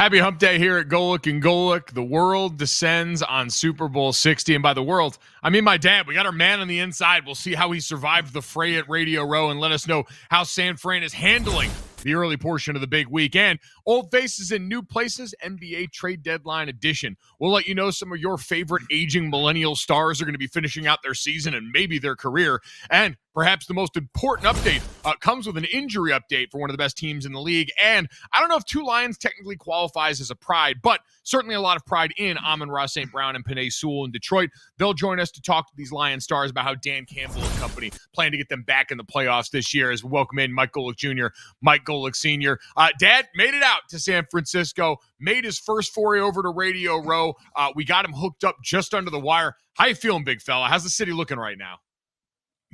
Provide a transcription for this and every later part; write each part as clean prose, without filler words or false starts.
Happy hump day here at Golic and Golic. The world descends on Super Bowl 60. And by the world, I mean my dad. We got our man on the inside. We'll see how he survived the fray at Radio Row and let us know how San Fran is handling the early portion of the big week. And old faces in new places, NBA trade deadline edition. We'll let you know some of your favorite aging millennial stars are going to be finishing out their season and maybe their career. And perhaps the most important update comes with an injury update for one of the best teams in the league. And I don't know if two Lions technically qualifies as a pride, but certainly a lot of pride in Amon-Ra St. Brown and Penei Sewell in Detroit. They'll join us to talk to these Lions stars about how Dan Campbell and company plan to get them back in the playoffs this year as we welcome in Mike Golic Jr., Mike Golic Sr. Dad made it out to San Francisco, made his first foray over to Radio Row. We got him hooked up just under the wire. How you feeling, big fella? How's the city looking right now?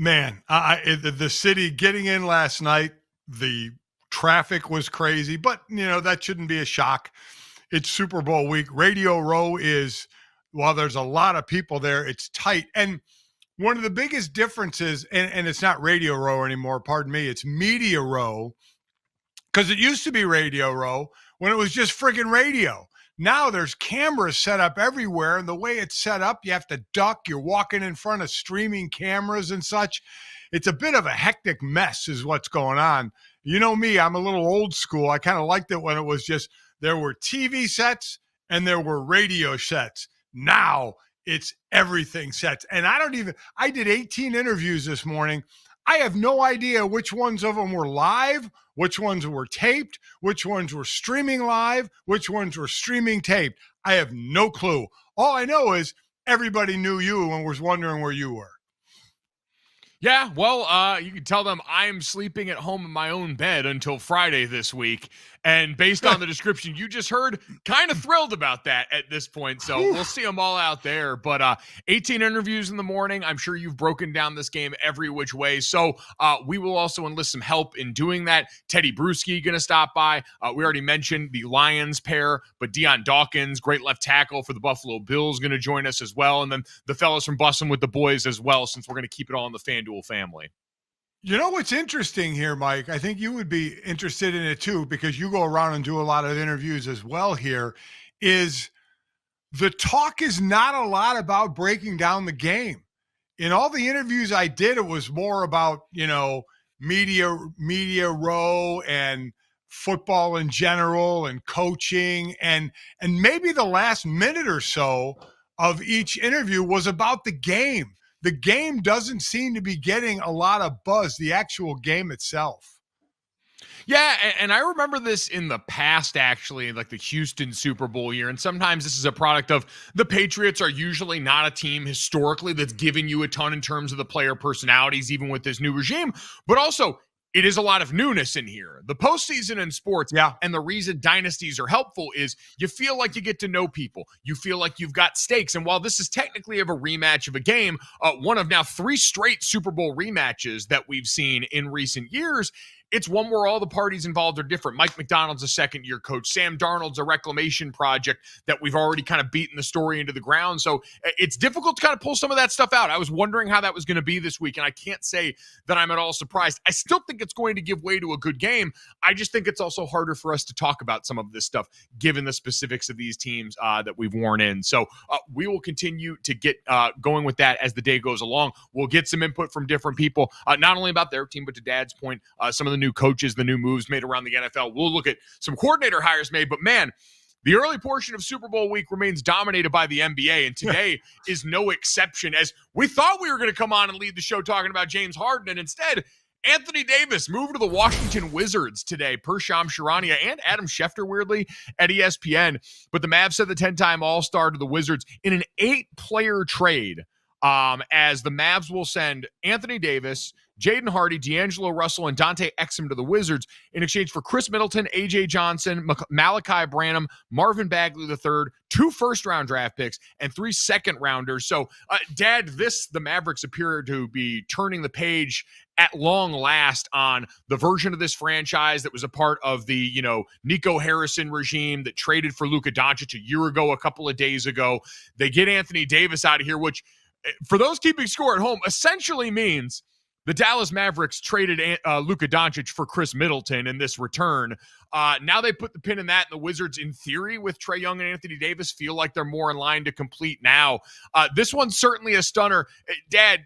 Man, the city getting in last night, the traffic was crazy, but, that shouldn't be a shock. It's Super Bowl week. Radio Row is, while there's a lot of people there, it's tight. And one of the biggest differences, and it's not Radio Row anymore, pardon me, it's Media Row, because it used to be Radio Row when it was just friggin' radio. Now there's cameras set up everywhere, and the way it's set up, you have to duck. You're walking in front of streaming cameras and such. It's a bit of a hectic mess is what's going on. You know me, I'm a little old school. I kind of liked it when it was just there were TV sets and there were radio sets. Now it's everything sets. And I did 18 interviews this morning. I have no idea which ones of them were live, which ones were taped, which ones were streaming live, which ones were streaming taped. I have no clue. All I know is everybody knew you and was wondering where you were. Yeah, well, you can tell them I'm sleeping at home in my own bed until Friday this week. And based on the description you just heard, kind of thrilled about that at this point. So we'll see them all out there. But 18 interviews in the morning. I'm sure you've broken down this game every which way. So we will also enlist some help in doing that. Tedy Bruschi going to stop by. We already mentioned the Lions pair, but Dion Dawkins, great left tackle for the Buffalo Bills, going to join us as well. And then the fellas from Bussin with the boys as well, since we're going to keep it all in the FanDuel family. You know what's interesting here, Mike? I think you would be interested in it too, because you go around and do a lot of interviews as well here, is the talk is not a lot about breaking down the game. In all the interviews I did, it was more about, media row and football in general and coaching. And maybe the last minute or so of each interview was about the game. The game doesn't seem to be getting a lot of buzz, the actual game itself. Yeah, and I remember this in the past, actually, like the Houston Super Bowl year. And sometimes this is a product of the Patriots are usually not a team historically that's giving you a ton in terms of the player personalities, even with this new regime. But also, it is a lot of newness in here. The postseason in sports, and the reason dynasties are helpful is you feel like you get to know people. You feel like you've got stakes. And while this is technically of a rematch of a game, one of now 3 straight Super Bowl rematches that we've seen in recent years, it's one where all the parties involved are different. Mike McDonald's a second-year coach. Sam Darnold's a reclamation project that we've already kind of beaten the story into the ground. So it's difficult to kind of pull some of that stuff out. I was wondering how that was going to be this week, and I can't say that I'm at all surprised. I still think it's going to give way to a good game. I just think it's also harder for us to talk about some of this stuff, given the specifics of these teams that we've worn in. So we will continue to get going with that as the day goes along. We'll get some input from different people, not only about their team, but to Dad's point, some of the new coaches, the new moves made around the NFL. We'll look at some coordinator hires made, but man, the early portion of Super Bowl week remains dominated by the NBA, and today is no exception, as we thought we were going to come on and lead the show talking about James Harden, and instead, Anthony Davis moved to the Washington Wizards today, per Shams Charania and Adam Schefter, weirdly, at ESPN. But the Mavs sent the 10-time All-Star to the Wizards in an 8-player trade, as the Mavs will send Anthony Davis, Jaden Hardy, D'Angelo Russell, and Dante Exum to the Wizards in exchange for Chris Middleton, A.J. Johnson, Malachi Branham, Marvin Bagley III, 2 first-round draft picks, and 3 second-rounders. So, Dad, the Mavericks appear to be turning the page at long last on the version of this franchise that was a part of the, Nico Harrison regime that traded for Luka Doncic a year ago, a couple of days ago. They get Anthony Davis out of here, which, for those keeping score at home, essentially means The Dallas Mavericks traded Luka Doncic for Chris Middleton in this return. Now they put the pin in that, and the Wizards, in theory, with Trae Young and Anthony Davis, feel like they're more in line to complete now. This one's certainly a stunner. Dad,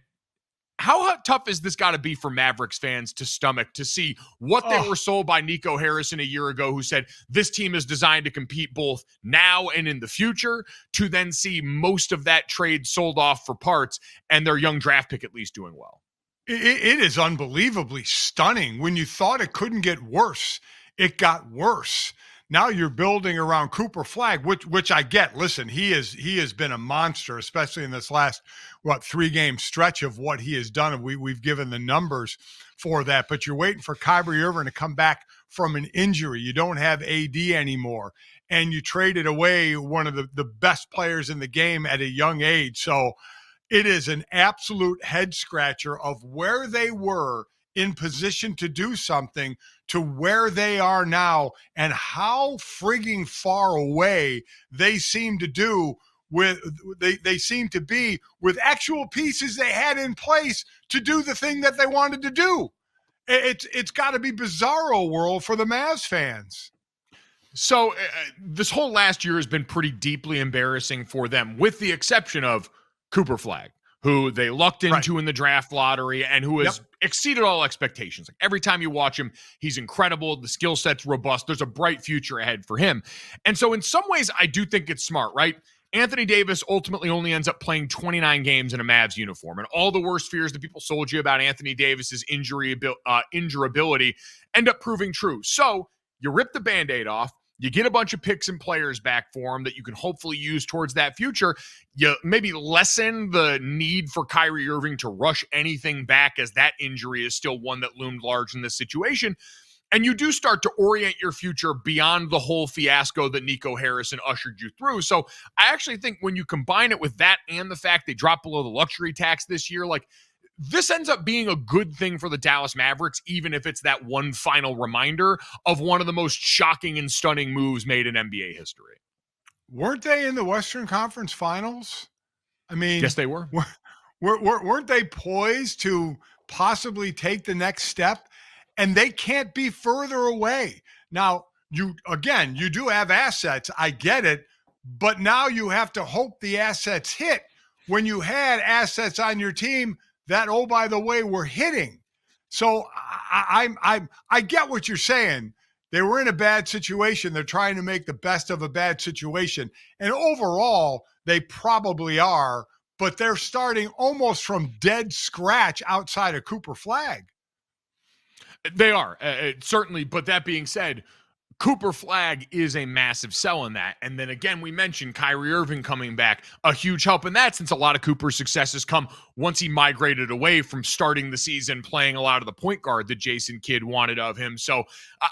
how tough is this got to be for Mavericks fans to stomach, to see what they were sold by Nico Harrison a year ago, who said this team is designed to compete both now and in the future, to then see most of that trade sold off for parts and their young draft pick at least doing well? It is unbelievably stunning. When you thought it couldn't get worse, it got worse. Now you're building around Cooper Flagg, which I get. Listen, he has been a monster, especially in this last 3-game stretch of what he has done. And we've given the numbers for that. But you're waiting for Kyrie Irving to come back from an injury. You don't have AD anymore, and you traded away one of the best players in the game at a young age. So it is an absolute head scratcher of where they were in position to do something to where they are now, and how frigging far away they seem to do with they seem to be with actual pieces they had in place to do the thing that they wanted to do. It's got to be bizarro world for the Mavs fans. So this whole last year has been pretty deeply embarrassing for them, with the exception of Cooper Flagg, who they lucked into in the draft lottery and who has exceeded all expectations. Like, every time you watch him, he's incredible. The skill set's robust. There's a bright future ahead for him. And so in some ways, I do think it's smart, right? Anthony Davis ultimately only ends up playing 29 games in a Mavs uniform. And all the worst fears that people sold you about Anthony Davis's injurability end up proving true. So you rip the Band-Aid off. You get a bunch of picks and players back for him that you can hopefully use towards that future. You maybe lessen the need for Kyrie Irving to rush anything back, as that injury is still one that loomed large in this situation. And you do start to orient your future beyond the whole fiasco that Nico Harrison ushered you through. So I actually think when you combine it with that and the fact they dropped below the luxury tax this year, like, this ends up being a good thing for the Dallas Mavericks, even if it's that one final reminder of one of the most shocking and stunning moves made in NBA history. Weren't they in the Western Conference Finals? I mean, yes, they were. Weren't they poised to possibly take the next step? And they can't be further away. Now, you do have assets. I get it. But now you have to hope the assets hit when you had assets on your team that, oh, by the way, were hitting. So I get what you're saying. They were in a bad situation. They're trying to make the best of a bad situation. And overall, they probably are, but they're starting almost from dead scratch outside of Cooper Flagg. They are, certainly. But that being said, Cooper Flagg is a massive sell in that. And then again, we mentioned Kyrie Irving coming back, a huge help in that, since a lot of Cooper's successes come once he migrated away from starting the season playing a lot of the point guard that Jason Kidd wanted of him. So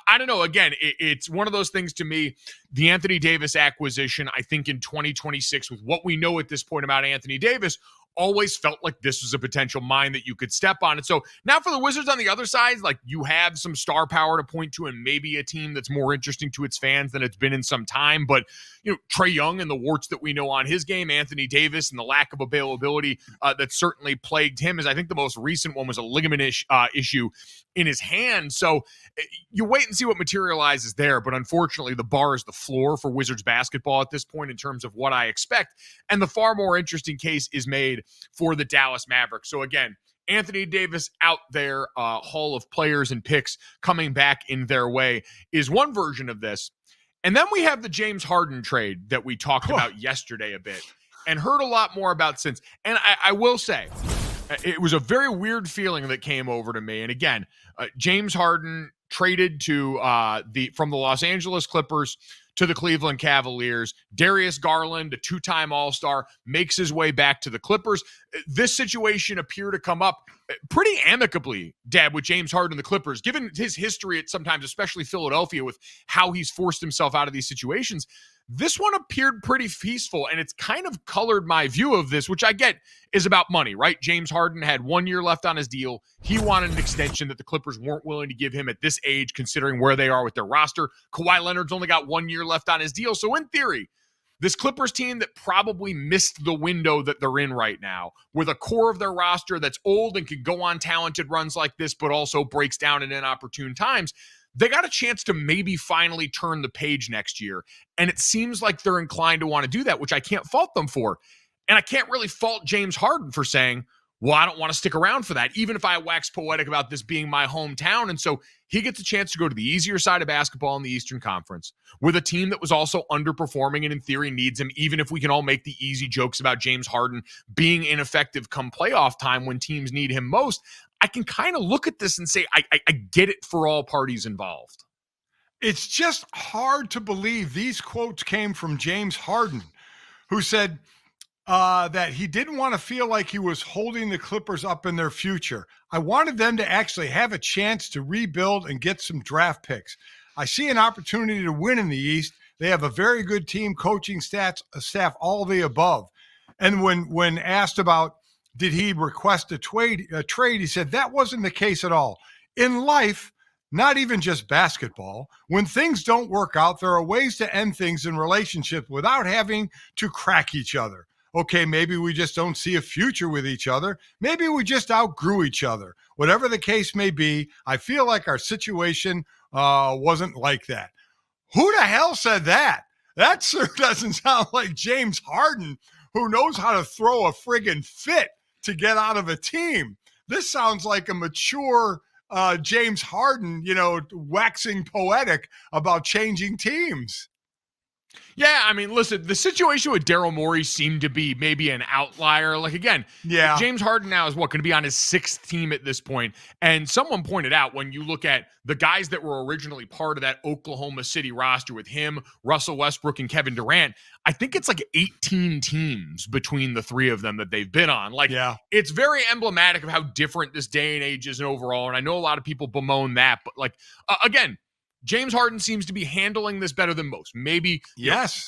I don't know. Again, it's one of those things to me. The Anthony Davis acquisition, I think in 2026, with what we know at this point about Anthony Davis, always felt like this was a potential mine that you could step on. And so now for the Wizards on the other side, like, you have some star power to point to, and maybe a team that's more interesting to its fans than it's been in some time. But, you know, Trae Young and the warts that we know on his game, Anthony Davis and the lack of availability that certainly plagued him, is I think the most recent one was a ligament issue in his hand. So you wait and see what materializes there. But unfortunately, the bar is the floor for Wizards basketball at this point in terms of what I expect. And the far more interesting case is made for the Dallas Mavericks. So again, Anthony Davis out there, haul of players and picks coming back in their way is one version of this. And then we have the James Harden trade that we talked about yesterday a bit and heard a lot more about since. And I will say, it was a very weird feeling that came over to me. And again, James Harden traded to from the Los Angeles Clippers to the Cleveland Cavaliers. Darius Garland, a two-time All-Star, makes his way back to the Clippers. This situation appeared to come up pretty amicably, Dad, with James Harden and the Clippers, given his history at sometimes, especially Philadelphia, with how he's forced himself out of these situations. This one appeared pretty peaceful, and it's kind of colored my view of this, which I get is about money, right? James Harden had 1 year left on his deal. He wanted an extension that the Clippers weren't willing to give him at this age, considering where they are with their roster. Kawhi Leonard's only got 1 year left on his deal. So in theory, this Clippers team that probably missed the window that they're in right now, with a core of their roster that's old and can go on talented runs like this, but also breaks down in inopportune times, they got a chance to maybe finally turn the page next year. And it seems like they're inclined to want to do that, which I can't fault them for. And I can't really fault James Harden for saying, well, I don't want to stick around for that, even if I wax poetic about this being my hometown. And so he gets a chance to go to the easier side of basketball in the Eastern Conference with a team that was also underperforming and in theory needs him, even if we can all make the easy jokes about James Harden being ineffective come playoff time when teams need him most. I can kind of look at this and say, I get it for all parties involved. It's just hard to believe these quotes came from James Harden, who said, that he didn't want to feel like he was holding the Clippers up in their future. I wanted them to actually have a chance to rebuild and get some draft picks. I see an opportunity to win in the East. They have a very good team, coaching staff, all the above. And when asked about did he request a trade, he said that wasn't the case at all. In life, not even just basketball, when things don't work out, there are ways to end things in relationships without having to crack each other. Okay, maybe we just don't see a future with each other. Maybe we just outgrew each other. Whatever the case may be, I feel like our situation wasn't like that. Who the hell said that? That sure doesn't sound like James Harden, who knows how to throw a friggin' fit to get out of a team. This sounds like a mature James Harden, waxing poetic about changing teams. Yeah, I mean, listen, the situation with Daryl Morey seemed to be maybe an outlier. Like, again, James Harden now is going to be on his sixth team at this point. And someone pointed out when you look at the guys that were originally part of that Oklahoma City roster with him, Russell Westbrook, and Kevin Durant, I think it's like 18 teams between the three of them that they've been on. Like, It's very emblematic of how different this day and age is overall. And I know a lot of people bemoan that, but again, James Harden seems to be handling this better than most. Maybe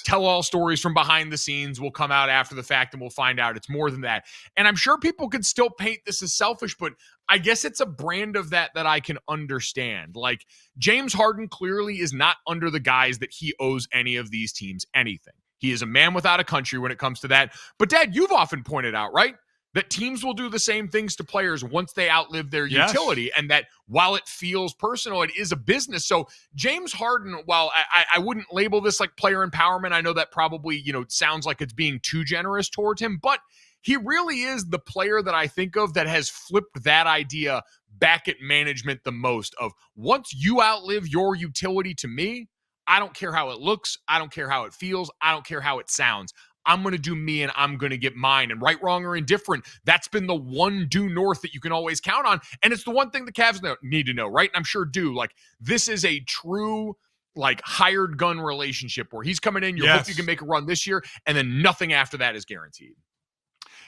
tell-all stories from behind the scenes will come out after the fact and we'll find out it's more than that. And I'm sure people could still paint this as selfish, but I guess it's a brand of that I can understand. Like, James Harden clearly is not under the guise that he owes any of these teams anything. He is a man without a country when it comes to that. But, Dad, you've often pointed out, right, that teams will do the same things to players once they outlive their utility, and that while it feels personal, it is a business. So James Harden, while I wouldn't label this like player empowerment, I know that probably, sounds like it's being too generous towards him, but he really is the player that I think of that has flipped that idea back at management the most of once you outlive your utility to me, I don't care how it looks. I don't care how it feels. I don't care how it sounds. I'm going to do me and I'm going to get mine. And right, wrong, or indifferent, that's been the one due north that you can always count on. And it's the one thing the Cavs need to know, right? And I'm sure do. Like, this is a true, hired gun relationship where he's coming in, you hope you can make a run this year, and then nothing after that is guaranteed.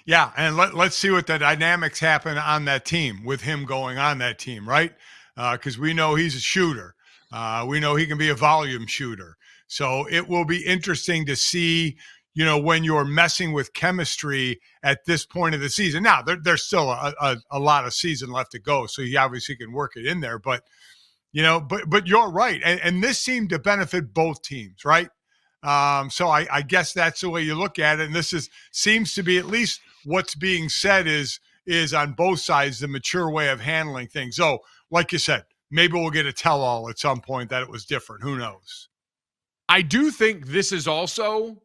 Yeah, and let's see what the dynamics happen on that team with him going on that team, right? Because we know he's a shooter. We know he can be a volume shooter. So it will be interesting to see when you're messing with chemistry at this point of the season. Now, there's still a lot of season left to go, so he obviously can work it in there. But, but you're right. And this seemed to benefit both teams, right? So I guess that's the way you look at it. And this seems to be at least what's being said is on both sides the mature way of handling things. So, like you said, maybe we'll get a tell-all at some point that it was different. Who knows? I do think this is also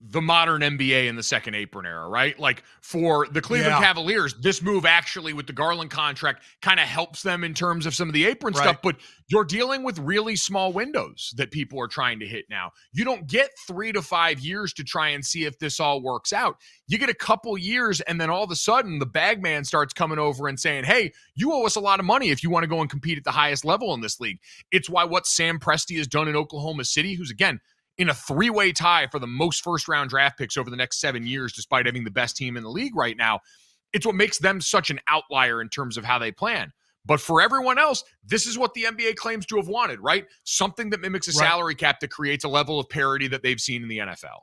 the modern NBA in the second apron era, right? Like, for the Cleveland Cavaliers, this move actually with the Garland contract kind of helps them in terms of some of the apron stuff, but you're dealing with really small windows that people are trying to hit now. You don't get 3 to 5 years to try and see if this all works out. You get a couple years, and then all of a sudden the bag man starts coming over and saying, hey, you owe us a lot of money if you want to go and compete at the highest level in this league. It's why what Sam Presti has done in Oklahoma City, who's, again, in a 3-way tie for the most first-round draft picks over the next 7 years, despite having the best team in the league right now. It's what makes them such an outlier in terms of how they plan. But for everyone else, this is what the NBA claims to have wanted, right? Something that mimics a salary cap that creates a level of parity that they've seen in the NFL.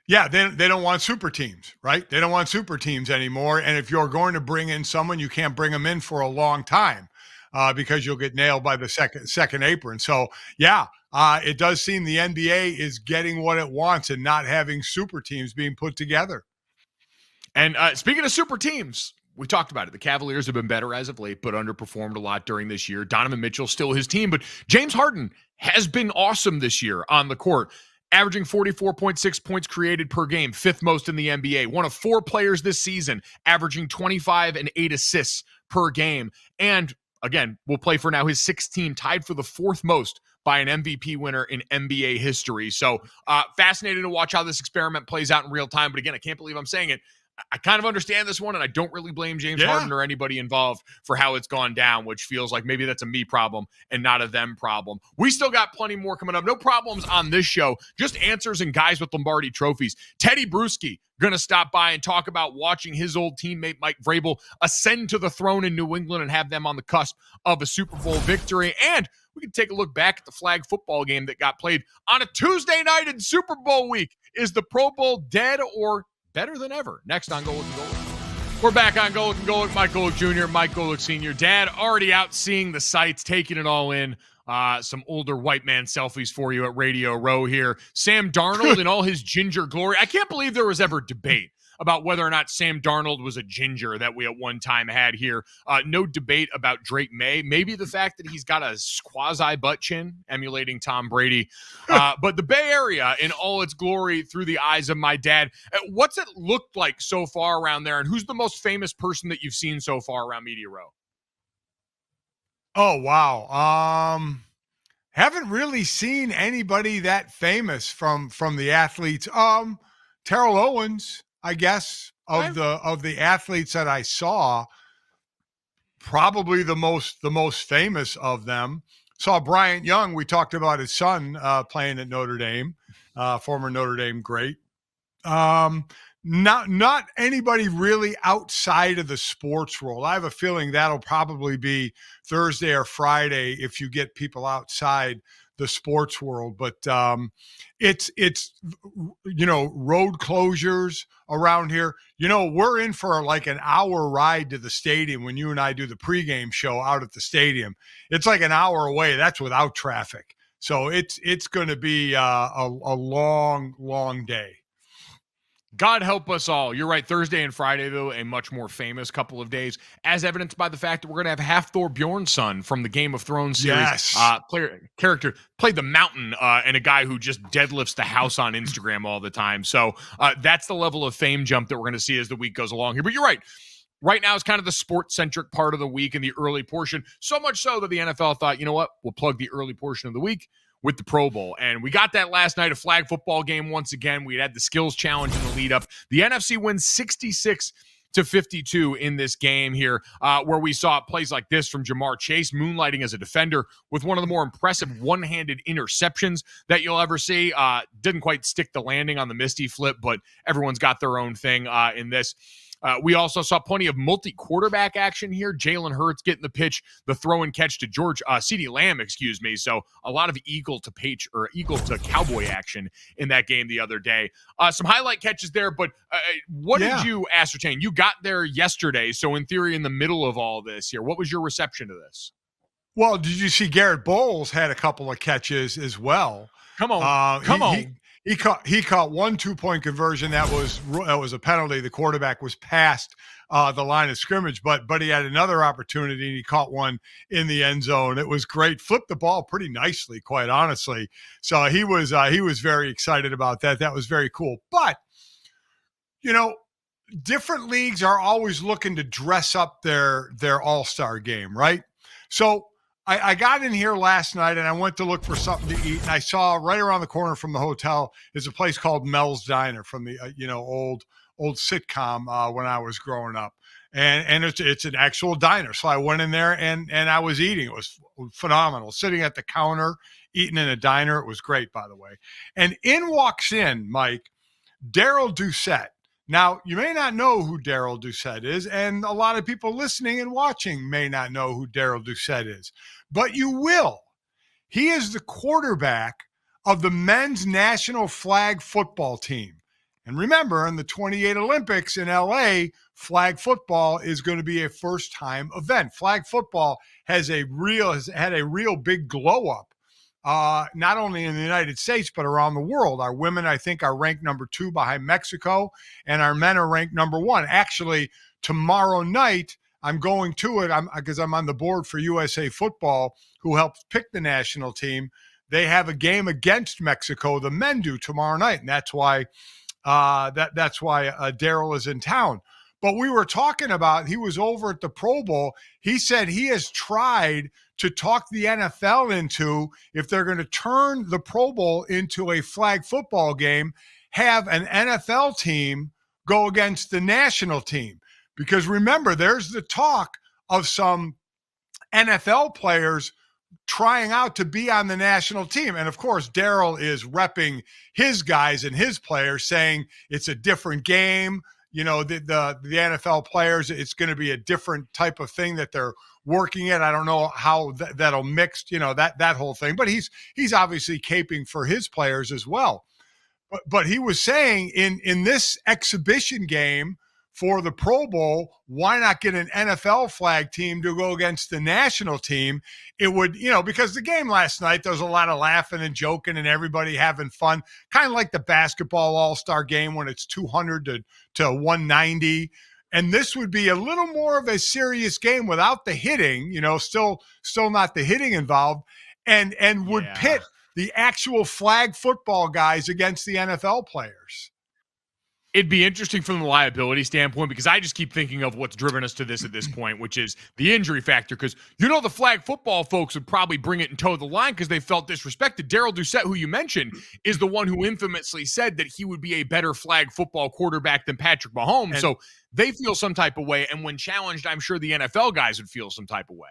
Yeah, they don't want super teams, right? They don't want super teams anymore. And if you're going to bring in someone, you can't bring them in for a long time. because you'll get nailed by the second apron. So, yeah, it does seem the NBA is getting what it wants and not having super teams being put together. And speaking of super teams, we talked about it. The Cavaliers have been better as of late, but underperformed a lot during this year. Donovan Mitchell still his team, but James Harden has been awesome this year on the court, averaging 44.6 points created per game, fifth most in the NBA. One of 4 players this season, averaging 25 and 8 assists per game. And again, we'll play for now his 16, tied for the 4th most by an MVP winner in NBA history. So fascinating to watch how this experiment plays out in real time. But again, I can't believe I'm saying it. I kind of understand this one, and I don't really blame James Harden or anybody involved for how it's gone down, which feels like maybe that's a me problem and not a them problem. We still got plenty more coming up. No problems on this show, just answers and guys with Lombardi trophies. Tedy Bruschi going to stop by and talk about watching his old teammate Mike Vrabel ascend to the throne in New England and have them on the cusp of a Super Bowl victory. And we can take a look back at the flag football game that got played on a Tuesday night in Super Bowl week. Is the Pro Bowl dead or better than ever? Next on Golic Golic. We're back on Golic Golic. Mike Golic Jr., Mike Golic Sr. Dad already out seeing the sights, taking it all in. Some older white man selfies for you at Radio Row here. Sam Darnold in all his ginger glory. I can't believe there was ever debate about whether or not Sam Darnold was a ginger that we at one time had here. No debate about Drake Maye. Maybe the fact that he's got a quasi butt chin, emulating Tom Brady. But the Bay Area in all its glory through the eyes of my dad. What's it looked like so far around there? And who's the most famous person that you've seen so far around Media Row? Oh, wow. Haven't really seen anybody that famous from the athletes. Terrell Owens, I guess, of the athletes that I saw, probably the most famous of them. Saw Bryant Young. We talked about his son playing at Notre Dame, former Notre Dame great. Not anybody really outside of the sports world. I have a feeling that'll probably be Thursday or Friday if you get people outside the sports world. But it's road closures around here. We're in for like an hour ride to the stadium when you and I do the pregame show out at the stadium. It's like an hour away. That's without traffic. So it's going to be a long, long day. God help us all. You're right. Thursday and Friday, though, a much more famous couple of days, as evidenced by the fact that we're going to have Halfthor Bjornsson from the Game of Thrones series. Yes. Character played the Mountain and a guy who just deadlifts the house on Instagram all the time. So that's the level of fame jump that we're going to see as the week goes along here. But you're right. Right now is kind of the sports-centric part of the week in the early portion. So much so that the NFL thought, you know what, we'll plug the early portion of the week with the Pro Bowl. And we got that last night, a flag football game once again. We had the skills challenge in the lead up. The NFC wins 66-52 in this game here, where we saw plays like this from Jamar Chase, moonlighting as a defender with one of the more impressive one-handed interceptions that you'll ever see. Didn't quite stick the landing on the Misty flip, but everyone's got their own thing in this. We also saw plenty of multi-quarterback action here. Jalen Hurts getting the pitch, the throw and catch to CeeDee Lamb, excuse me. So a lot of eagle to cowboy action in that game the other day. Some highlight catches there, but what did you ascertain? You got there yesterday, so in theory, in the middle of all this here, what was your reception to this? Well, did you see Garrett Bowles had a couple of catches as well? Come on. He caught one 2-point conversion that was a penalty. The quarterback was past the line of scrimmage, but he had another opportunity and he caught one in the end zone. It was great. Flipped the ball pretty nicely, quite honestly. So he was very excited about that. That was very cool. But different leagues are always looking to dress up their all-star game, right? So I got in here last night and I went to look for something to eat, and I saw right around the corner from the hotel is a place called Mel's Diner from the old sitcom when I was growing up, and it's an actual diner. So I went in there and I was eating. It was phenomenal. Sitting at the counter, eating in a diner. It was great, by the way. And in walks in Mike Daryl Doucette. Now, you may not know who Daryl Doucette is, and a lot of people listening and watching may not know who Daryl Doucette is, but you will. He is the quarterback of the men's national flag football team. And remember, in the 28 Olympics in LA, flag football is going to be a first-time event. Flag football has had a real big glow up, not only in the United States, but around the world. Our women, I think, are ranked number 2 behind Mexico, and our men are ranked number 1. Actually, tomorrow night, I'm going to it because I'm on the board for USA Football, who helps pick the national team. They have a game against Mexico. The men do tomorrow night, and that's why Daryl is in town. But we were talking about, he was over at the Pro Bowl. He said he has tried to talk the NFL into, if they're going to turn the Pro Bowl into a flag football game, have an NFL team go against the national team. Because remember, there's the talk of some NFL players trying out to be on the national team. And of course, Daryl is repping his guys and his players, saying it's a different game. You know, the NFL players, it's going to be a different type of thing that they're working at. I don't know how that'll mix, that whole thing. But he's obviously caping for his players as well. But he was saying in this exhibition game for the Pro Bowl, why not get an NFL flag team to go against the national team? It would, because the game last night, there was a lot of laughing and joking and everybody having fun, kind of like the basketball all-star game when it's 200 to 190. And this would be a little more of a serious game without the hitting, still not the hitting involved, and would pit the actual flag football guys against the NFL players. It'd be interesting from the liability standpoint, because I just keep thinking of what's driven us to this at this point, which is the injury factor. Because the flag football folks would probably bring it and toe the line because they felt disrespected. Daryl Doucette, who you mentioned, is the one who infamously said that he would be a better flag football quarterback than Patrick Mahomes. So they feel some type of way. And when challenged, I'm sure the NFL guys would feel some type of way.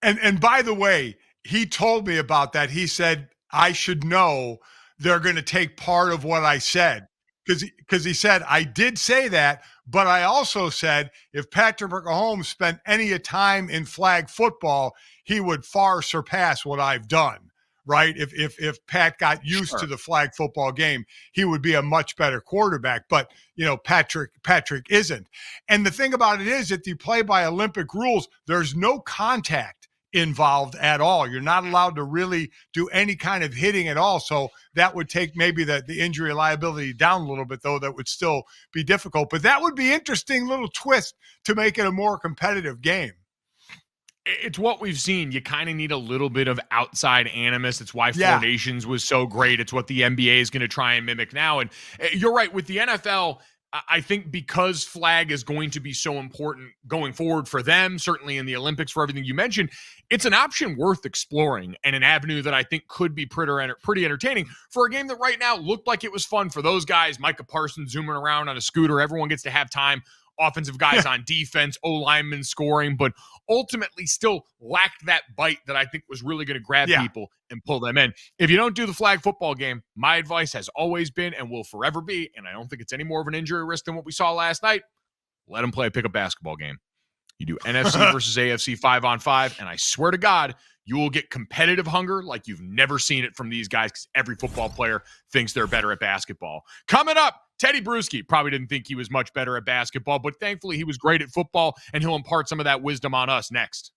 And by the way, he told me about that. He said, I should know they're going to take part of what I said. Because he said, I did say that, but I also said if Patrick Mahomes spent any time in flag football, he would far surpass what I've done, right? If Pat got used to the flag football game, he would be a much better quarterback. But, Patrick isn't. And the thing about it is, if you play by Olympic rules, there's no contact involved at all. You're not allowed to really do any kind of hitting at all. So that would take maybe the injury liability down a little bit, though. That would still be difficult. But that would be interesting little twist to make it a more competitive game. It's what we've seen. You kind of need a little bit of outside animus. It's why Four Nations was so great. It's what the NBA is going to try and mimic now. And you're right, with the NFL, I think because flag is going to be so important going forward for them, certainly in the Olympics, for everything you mentioned, it's an option worth exploring and an avenue that I think could be pretty entertaining for a game that right now looked like it was fun for those guys. Micah Parsons zooming around on a scooter. Everyone gets to have time. Offensive guys on defense, O-linemen scoring, but ultimately still lacked that bite that I think was really going to grab people and pull them in. If you don't do the flag football game, my advice has always been and will forever be, and I don't think it's any more of an injury risk than what we saw last night, let them play a pickup basketball game. You do NFC versus AFC 5-on-5, and I swear to God, you will get competitive hunger like you've never seen it from these guys, because every football player thinks they're better at basketball. Coming up, Tedy Bruschi probably didn't think he was much better at basketball, but thankfully he was great at football, and he'll impart some of that wisdom on us next.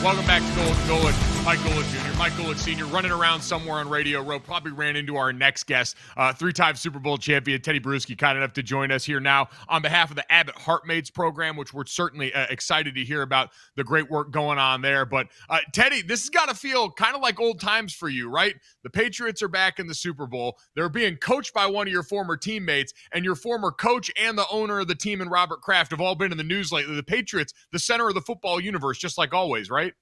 Welcome back to Golic Golic. Mike Golic Jr., Mike Golic Sr. running around somewhere on Radio Row. Probably ran into our next guest, three-time Super Bowl champion Tedy Bruschi, kind enough to join us here now on behalf of the Abbott Heartmates program, which we're certainly excited to hear about the great work going on there. But Tedy, this has got to feel kind of like old times for you, right? The Patriots are back in the Super Bowl. They're being coached by one of your former teammates, and your former coach and the owner of the team, and Robert Kraft, have all been in the news lately. The Patriots, the center of the football universe, just like always, right?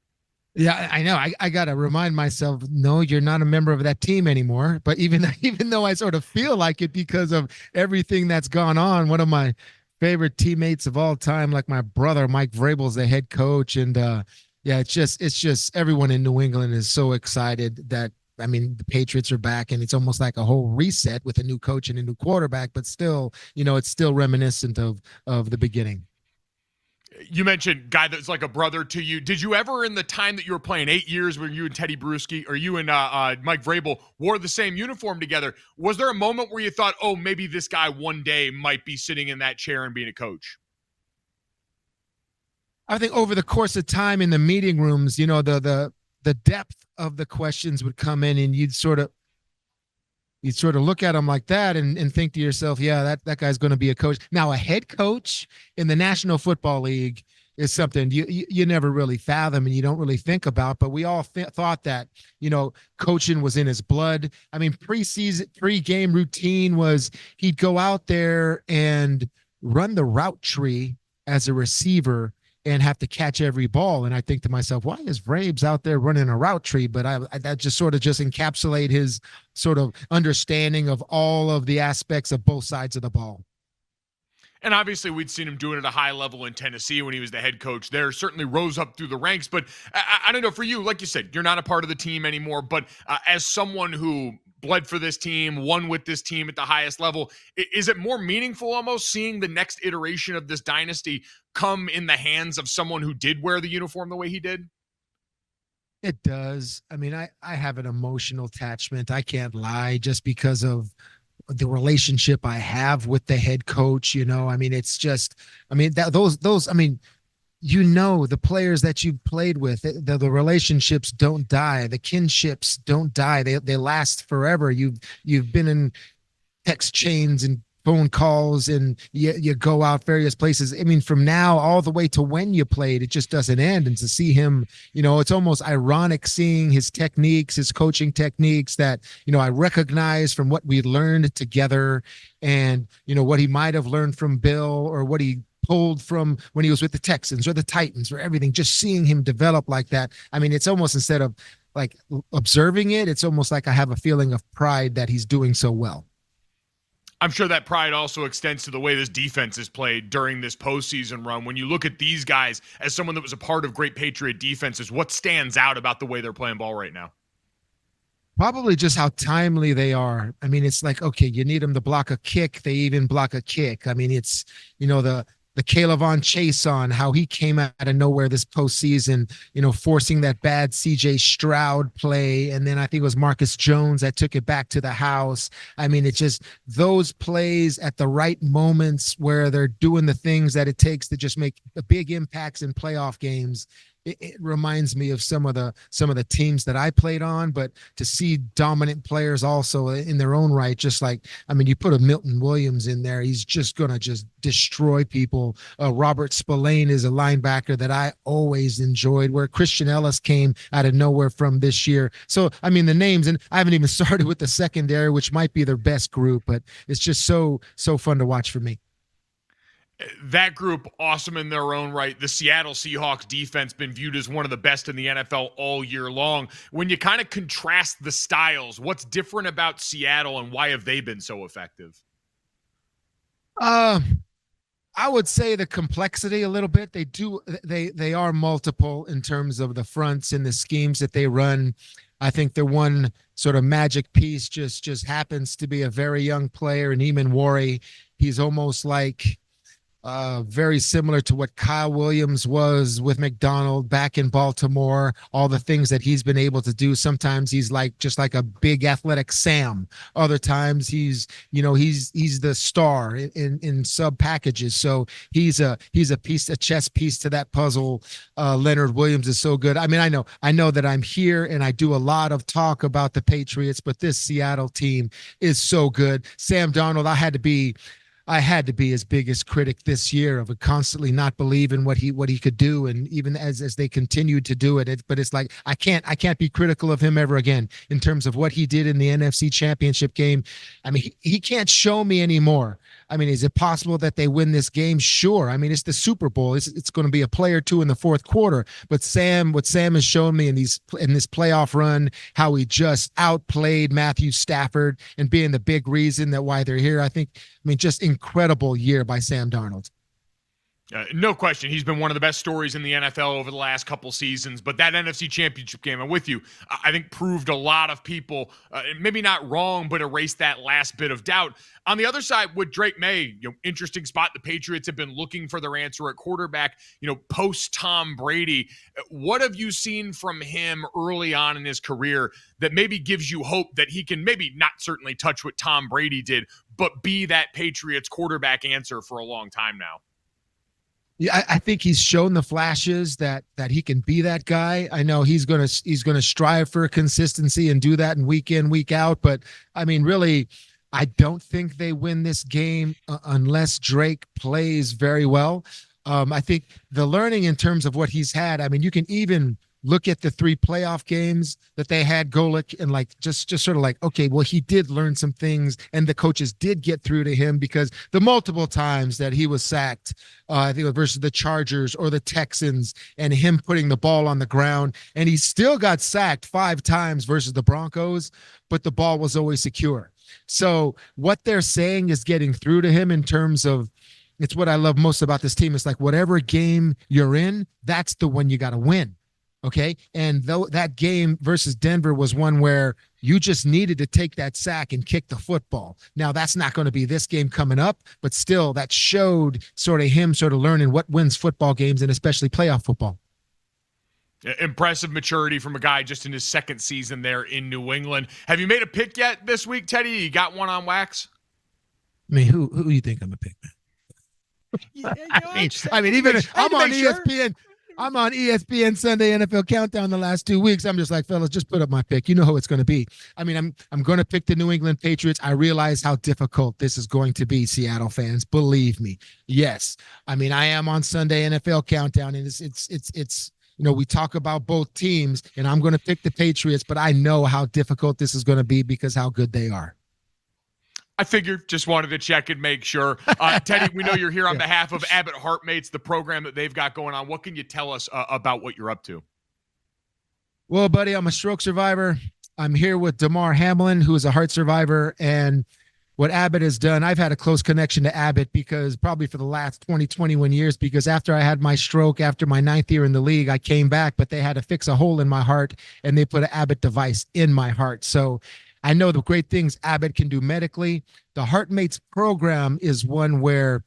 Yeah, I know. I got to remind myself, no, you're not a member of that team anymore. But even though I sort of feel like it because of everything that's gone on, one of my favorite teammates of all time, like my brother, Mike Vrabel's the head coach. And it's just everyone in New England is so excited that, the Patriots are back, and it's almost like a whole reset with a new coach and a new quarterback. But still, it's still reminiscent of the beginning. You mentioned guy that's like a brother to you. Did you ever, in the time that you were playing 8 years where you and Tedy Bruschi, or you and Mike Vrabel wore the same uniform together, was there a moment where you thought, oh, maybe this guy one day might be sitting in that chair and being a coach? I think over the course of time in the meeting rooms, the depth of the questions would come in, and you'd sort of look at him like that and think to yourself, yeah, that guy's going to be a coach. Now, a head coach in the National Football League is something you never really fathom and you don't really think about. But we all thought that, coaching was in his blood. I mean, pre-game routine was he'd go out there and run the route tree as a receiver and have to catch every ball. And I think to myself, why is Vrabes out there running a route tree? But that just sort of encapsulate his sort of understanding of all of the aspects of both sides of the ball. And obviously we'd seen him doing it at a high level in Tennessee when he was the head coach there, certainly rose up through the ranks. But I don't know, for you, like you said, you're not a part of the team anymore, but as someone who bled for this team, won with this team at the highest level, is it more meaningful almost seeing the next iteration of this dynasty come in the hands of someone who did wear the uniform the way he did? It does. I mean, I have an emotional attachment. I can't lie, just because of the relationship I have with the head coach. I mean, it's just, I mean, those, I mean, the players that you've played with, the relationships don't die. The kinships don't die. They last forever. You've been in text chains and phone calls, and you go out various places. I mean, from now all the way to when you played, it just doesn't end. And to see him, it's almost ironic seeing his techniques, his coaching techniques that, I recognize from what we learned together, and, what he might have learned from Bill, or what he pulled from when he was with the Texans or the Titans or everything. Just seeing him develop like that. I mean, it's almost, instead of like observing it, it's almost like I have a feeling of pride that he's doing so well. I'm sure that pride also extends to the way this defense is played during this postseason run. When you look at these guys as someone that was a part of great Patriot defenses, what stands out about the way they're playing ball right now? Probably just how timely they are. I mean, it's like, okay, you need them to block a kick. They even block a kick. I mean, it's, the Kaylavon Chase on how he came out of nowhere this postseason, forcing that bad CJ Stroud play. And then I think it was Marcus Jones that took it back to the house. I mean, it's just those plays at the right moments where they're doing the things that it takes to just make the big impacts in playoff games. It reminds me of some of the teams that I played on, but to see dominant players also in their own right, just like, I mean, you put a Milton Williams in there, he's just going to just destroy people. Robert Spillane is a linebacker that I always enjoyed, where Christian Ellis came out of nowhere from this year. So, I mean, the names, and I haven't even started with the secondary, which might be their best group, but it's just so fun to watch for me. That group, awesome in their own right. The Seattle Seahawks defense been viewed as one of the best in the NFL all year long. When you kind of contrast the styles, what's different about Seattle and why have they been so effective? I would say the complexity a little bit. They are multiple in terms of the fronts and the schemes that they run. I think the one sort of magic piece just happens to be a very young player in Eamon Warey. He's almost like very similar to what Kyle Williams was with McDonald back in Baltimore, all the things that he's been able to do. Sometimes he's just like a big athletic Sam. Other times he's the star in sub packages. So he's a chess piece to that puzzle. Leonard Williams is so good. I mean, I know that I'm here and I do a lot of talk about the Patriots, but this Seattle team is so good. Sam Darnold, I had to be his biggest critic this year of constantly not believing what he could do, and even as they continued to do it. But it's like I can't be critical of him ever again in terms of what he did in the NFC Championship game. I mean, he can't show me anymore. I mean, is it possible that they win this game? Sure. I mean, it's the Super Bowl. It's going to be a play or two in the fourth quarter. But what Sam has shown me in this playoff run, how he just outplayed Matthew Stafford and being the big reason that why they're here. I mean, just incredible year by Sam Darnold. No question. He's been one of the best stories in the NFL over the last couple seasons. But that NFC Championship game, I'm with you, I think proved a lot of people, maybe not wrong, but erased that last bit of doubt. On the other side, with Drake Maye, interesting spot. The Patriots have been looking for their answer at quarterback, post Tom Brady. What have you seen from him early on in his career that maybe gives you hope that he can maybe not certainly touch what Tom Brady did, but be that Patriots quarterback answer for a long time now? Yeah, I think he's shown the flashes that he can be that guy. I know he's gonna strive for consistency and do that in, week out. But I mean, really, I don't think they win this game unless Drake plays very well. I think the learning in terms of what he's had. I mean, you can even look at the 3 playoff games that they had Golic and just sort of like, okay, well, he did learn some things and the coaches did get through to him, because the multiple times that he was sacked, I think it was versus the Chargers or the Texans, and him putting the ball on the ground, and he still got sacked 5 times versus the Broncos, but the ball was always secure. So what they're saying is getting through to him in terms of, it's what I love most about this team. It's like whatever game you're in, that's the one you got to win. Okay. And though that game versus Denver was one where you just needed to take that sack and kick the football. Now that's not going to be this game coming up, but still that showed sort of him sort of learning what wins football games, and especially playoff football. Impressive maturity from a guy just in his second season there in New England. Have you made a pick yet this week, Teddy? You got one on wax? I mean, who do you think I'm a pick, man? Yeah, I mean, even I'm on ESPN. I'm on ESPN Sunday NFL Countdown the last 2 weeks. I'm just like, fellas, just put up my pick. You know who it's going to be. I mean, I'm going to pick the New England Patriots. I realize how difficult this is going to be, Seattle fans. Believe me. Yes. I mean, I am on Sunday NFL Countdown, and it's we talk about both teams, and I'm going to pick the Patriots, but I know how difficult this is going to be because how good they are. I figured, just wanted to check and make sure. Teddy, we know you're here on behalf of Abbott Heartmates, the program that they've got going on. What can you tell us about what you're up to? Well, buddy, I'm a stroke survivor. I'm here with Damar Hamlin, who is a heart survivor. And what Abbott has done, I've had a close connection to Abbott because probably for the last 20, 21 years, because after I had my stroke, after my 9th year in the league, I came back, but they had to fix a hole in my heart, and they put an Abbott device in my heart. So I know the great things Abbott can do medically. The Heartmates program is one where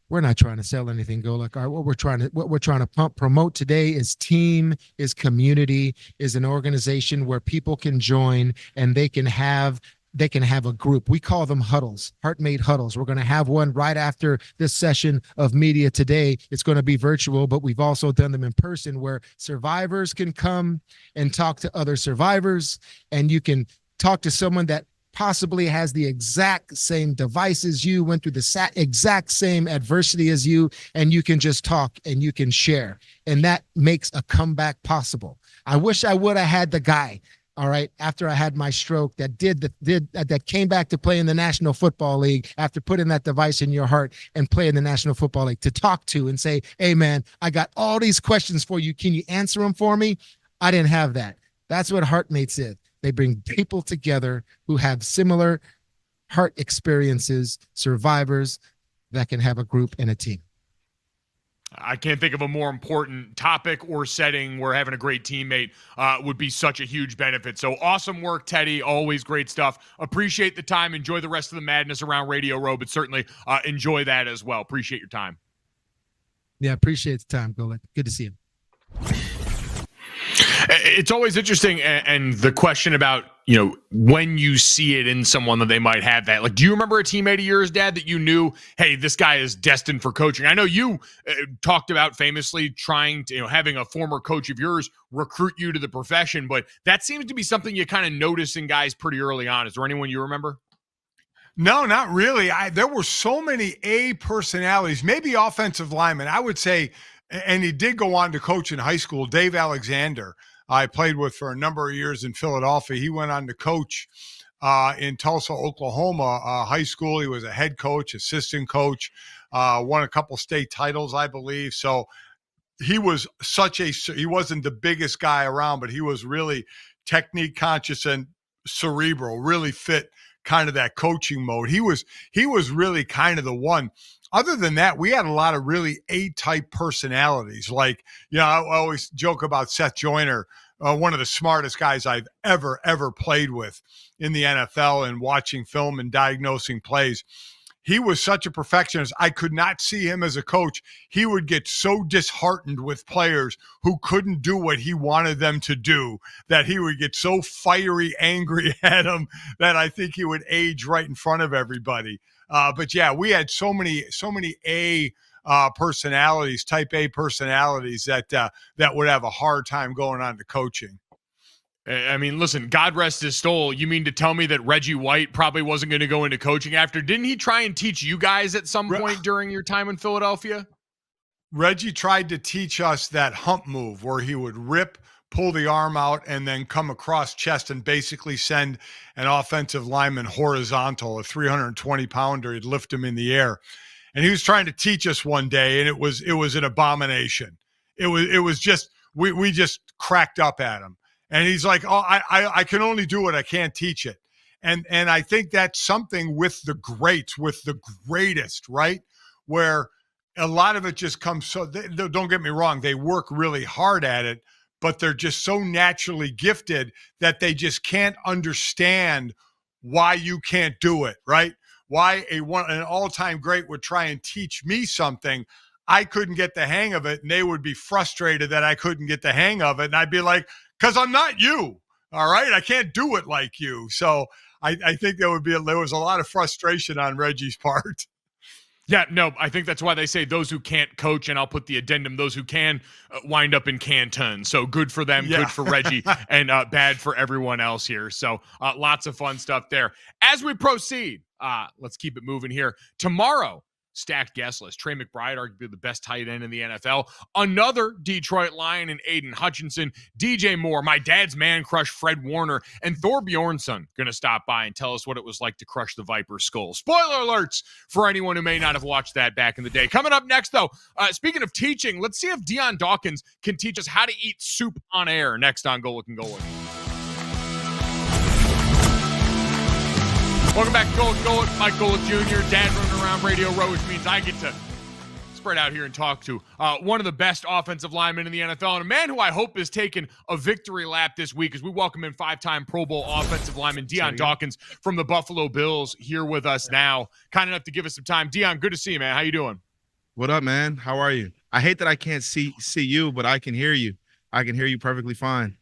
we're not trying to sell anything, Golic. What we're trying to promote today is team, is community, is an organization where people can join and they can have a group. We call them huddles, Heartmate huddles. We're going to have one right after this session of media today. It's going to be virtual, but we've also done them in person where survivors can come and talk to other survivors, and you can talk to someone that possibly has the exact same device as you, went through the exact same adversity as you, and you can just talk and you can share. And that makes a comeback possible. I wish I would have had the guy, all right, after I had my stroke that that came back to play in the National Football League after putting that device in your heart and play in the National Football League, to talk to and say, hey, man, I got all these questions for you. Can you answer them for me? I didn't have that. That's what Heartmates is. They bring people together who have similar heart experiences, survivors that can have a group and a team. I can't think of a more important topic or setting where having a great teammate would be such a huge benefit. So awesome work, Teddy. Always great stuff. Appreciate the time. Enjoy the rest of the madness around Radio Row, but certainly enjoy that as well. Appreciate your time. Yeah, appreciate the time, Golic. Good to see you. It's always interesting, and the question about, when you see it in someone that they might have that. Like, do you remember a teammate of yours, Dad, that you knew, hey, this guy is destined for coaching? I know you talked about famously trying to, having a former coach of yours recruit you to the profession, but that seems to be something you kind of notice in guys pretty early on. Is there anyone you remember? No, not really. There were so many A personalities, maybe offensive linemen. I would say, and he did go on to coach in high school, Dave Alexander. I played with for a number of years in Philadelphia. He went on to coach in Tulsa, Oklahoma, high school. He was a head coach, assistant coach, won a couple state titles, I believe. So he was he wasn't the biggest guy around, but he was really technique conscious and cerebral, really fit kind of that coaching mode. He was really kind of the one. Other than that, we had a lot of really A-type personalities. Like, I always joke about Seth Joyner, one of the smartest guys I've ever played with in the NFL, and watching film and diagnosing plays. He was such a perfectionist. I could not see him as a coach. He would get so disheartened with players who couldn't do what he wanted them to do, that he would get so fiery, angry at them, that I think he would age right in front of everybody. But yeah, we had so many personalities, type A personalities, that would have a hard time going on to coaching. I mean, listen, God rest his soul. You mean to tell me that Reggie White probably wasn't going to go into coaching after? Didn't he try and teach you guys at some point during your time in Philadelphia? Reggie tried to teach us that hump move where he would rip, pull the arm out, and then come across chest and basically send an offensive lineman horizontal, a 320-pounder. He'd lift him in the air. And he was trying to teach us one day, and it was an abomination. It was just, we just cracked up at him. And he's like, oh, I can only do it. I can't teach it. And I think that's something with the greats, with the greatest, right? Where a lot of it just comes don't get me wrong, they work really hard at it, but they're just so naturally gifted that they just can't understand why you can't do it, right? Why an all-time great would try and teach me something. I couldn't get the hang of it, and they would be frustrated that I couldn't get the hang of it. And I'd be like, because I'm not you, all right? I can't do it like you. So I think there was a lot of frustration on Reggie's part. Yeah, no, I think that's why they say those who can't coach, and I'll put the addendum, those who can wind up in Canton. So good for them, Good for Reggie, and bad for everyone else here. So lots of fun stuff there. As we proceed, let's keep it moving here. Tomorrow, stacked guest list. Trey McBride, arguably the best tight end in the NFL. Another Detroit Lion in Aiden Hutchinson. DJ Moore, my dad's man crush, Fred Warner, and Thor Bjornsson going to stop by and tell us what it was like to crush the Viper's skull. Spoiler alerts for anyone who may not have watched that back in the day. Coming up next, though, speaking of teaching, let's see if Dion Dawkins can teach us how to eat soup on air next on Golic and Golic. Welcome back to Golic Golic. Mike Golic Jr., dad running around Radio Row, which means I get to spread out here and talk to one of the best offensive linemen in the NFL, and a man who I hope is taking a victory lap this week as we welcome in five-time Pro Bowl offensive lineman Dion Dawkins from the Buffalo Bills here with us now. Kind enough to give us some time. Dion, good to see you, man. How you doing? What up, man? How are you? I hate that I can't see you, but I can hear you. I can hear you perfectly fine.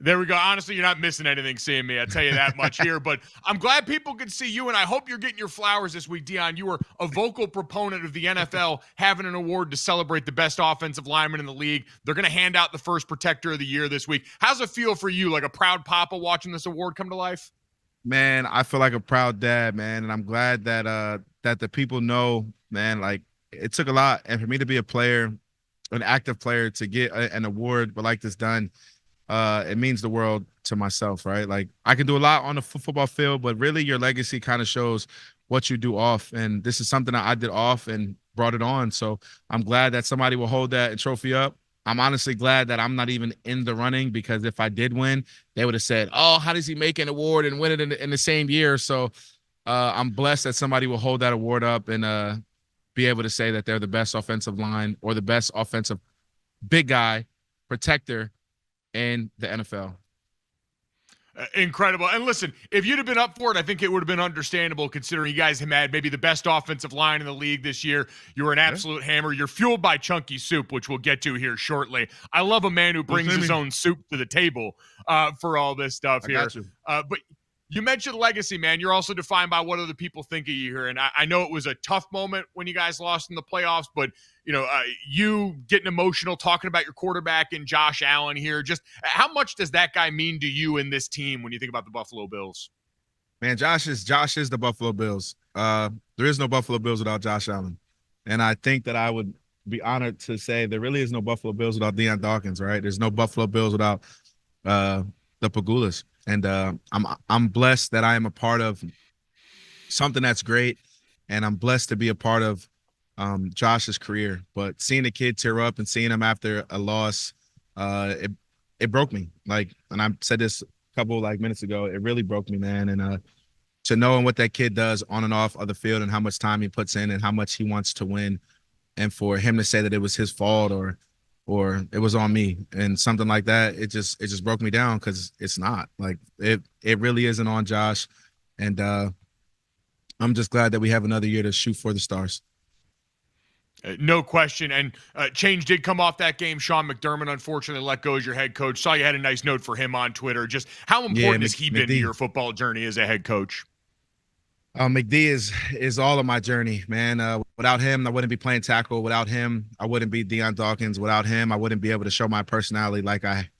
There we go. Honestly, you're not missing anything seeing me. I tell you that much here. But I'm glad people can see you, and I hope you're getting your flowers this week, Dion. You were a vocal proponent of the NFL having an award to celebrate the best offensive lineman in the league. They're going to hand out the first Protector of the Year this week. How's it feel for you, like a proud papa watching this award come to life? Man, I feel like a proud dad, man, and I'm glad that that the people know, man, like it took a lot. And for me to be a player, an active player, to get an award like this done, it means the world to myself, right? Like I can do a lot on the football field, but really your legacy kind of shows what you do off. And this is something that I did off and brought it on. So I'm glad that somebody will hold that trophy up. I'm honestly glad that I'm not even in the running, because if I did win, they would have said, oh, how does he make an award and win it in the same year? So I'm blessed that somebody will hold that award up and be able to say that they're the best offensive line or the best offensive big guy protector in the NFL. Incredible. And listen, if you'd have been up for it, I think it would have been understandable, considering you guys have had maybe the best offensive line in the league this year. You were an absolute hammer. You're fueled by chunky soup, which we'll get to here shortly. I love a man who brings his own soup to the table for all this stuff here. But you mentioned legacy, man. You're also defined by what other people think of you here. And I know it was a tough moment when you guys lost in the playoffs, but you getting emotional talking about your quarterback and Josh Allen here. Just how much does that guy mean to you in this team when you think about the Buffalo Bills? Man, Josh is the Buffalo Bills. There is no Buffalo Bills without Josh Allen. And I think that I would be honored to say there really is no Buffalo Bills without Dion Dawkins, right? There's no Buffalo Bills without the Pagulas. And I'm blessed that I am a part of something that's great, and I'm blessed to be a part of Josh's career. But seeing the kid tear up and seeing him after a loss, it broke me. Like, and I said this a couple minutes ago, it really broke me, man. And to knowing what that kid does on and off of the field and how much time he puts in and how much he wants to win. And for him to say that it was his fault or it was on me and something like that, it just broke me down, because it's not. Like, it really isn't on Josh. And I'm just glad that we have another year to shoot for the stars. No question. And change did come off that game. Sean McDermott, unfortunately, let go as your head coach. Saw you had a nice note for him on Twitter. Just how important has he been to your football journey as a head coach? McD is all of my journey, man. Without him, I wouldn't be playing tackle. Without him, I wouldn't be Dion Dawkins. Without him, I wouldn't be able to show my personality like I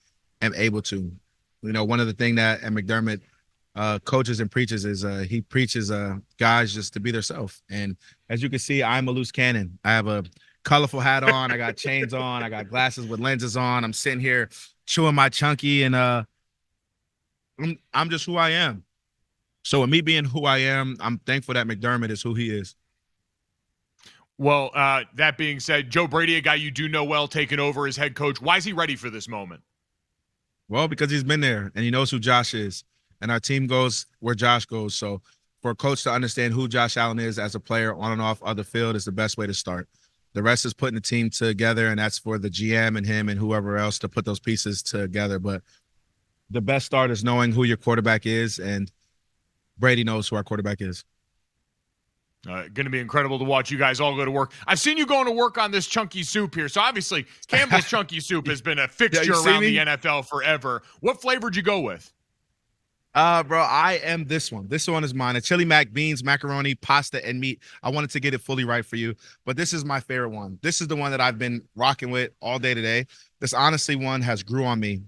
am able to. You know, one of the things that McDermott coaches and preaches is he preaches guys just to be themselves. And as you can see, I'm a loose cannon. I have a colorful hat on. I got chains on. I got glasses with lenses on. I'm sitting here chewing my chunky, and I'm just who I am. So with me being who I am, I'm thankful that McDermott is who he is. Well, that being said, Joe Brady, a guy you do know well, taking over as head coach. Why is he ready for this moment? Well, because he's been there and he knows who Josh is. And our team goes where Josh goes. So for a coach to understand who Josh Allen is as a player on and off of the field is the best way to start. The rest is putting the team together, and that's for the GM and him and whoever else to put those pieces together. But the best start is knowing who your quarterback is, and Brady knows who our quarterback is. Going to be incredible to watch you guys all go to work. I've seen you going to work on this chunky soup here. So obviously, Campbell's chunky soup has been a fixture around the NFL forever. What flavor did you go with? Bro, I am this one. This one is mine. A chili mac, beans, macaroni, pasta, and meat. I wanted to get it fully right for you, but this is my favorite one. This is the one that I've been rocking with all day today. This honestly one has grew on me.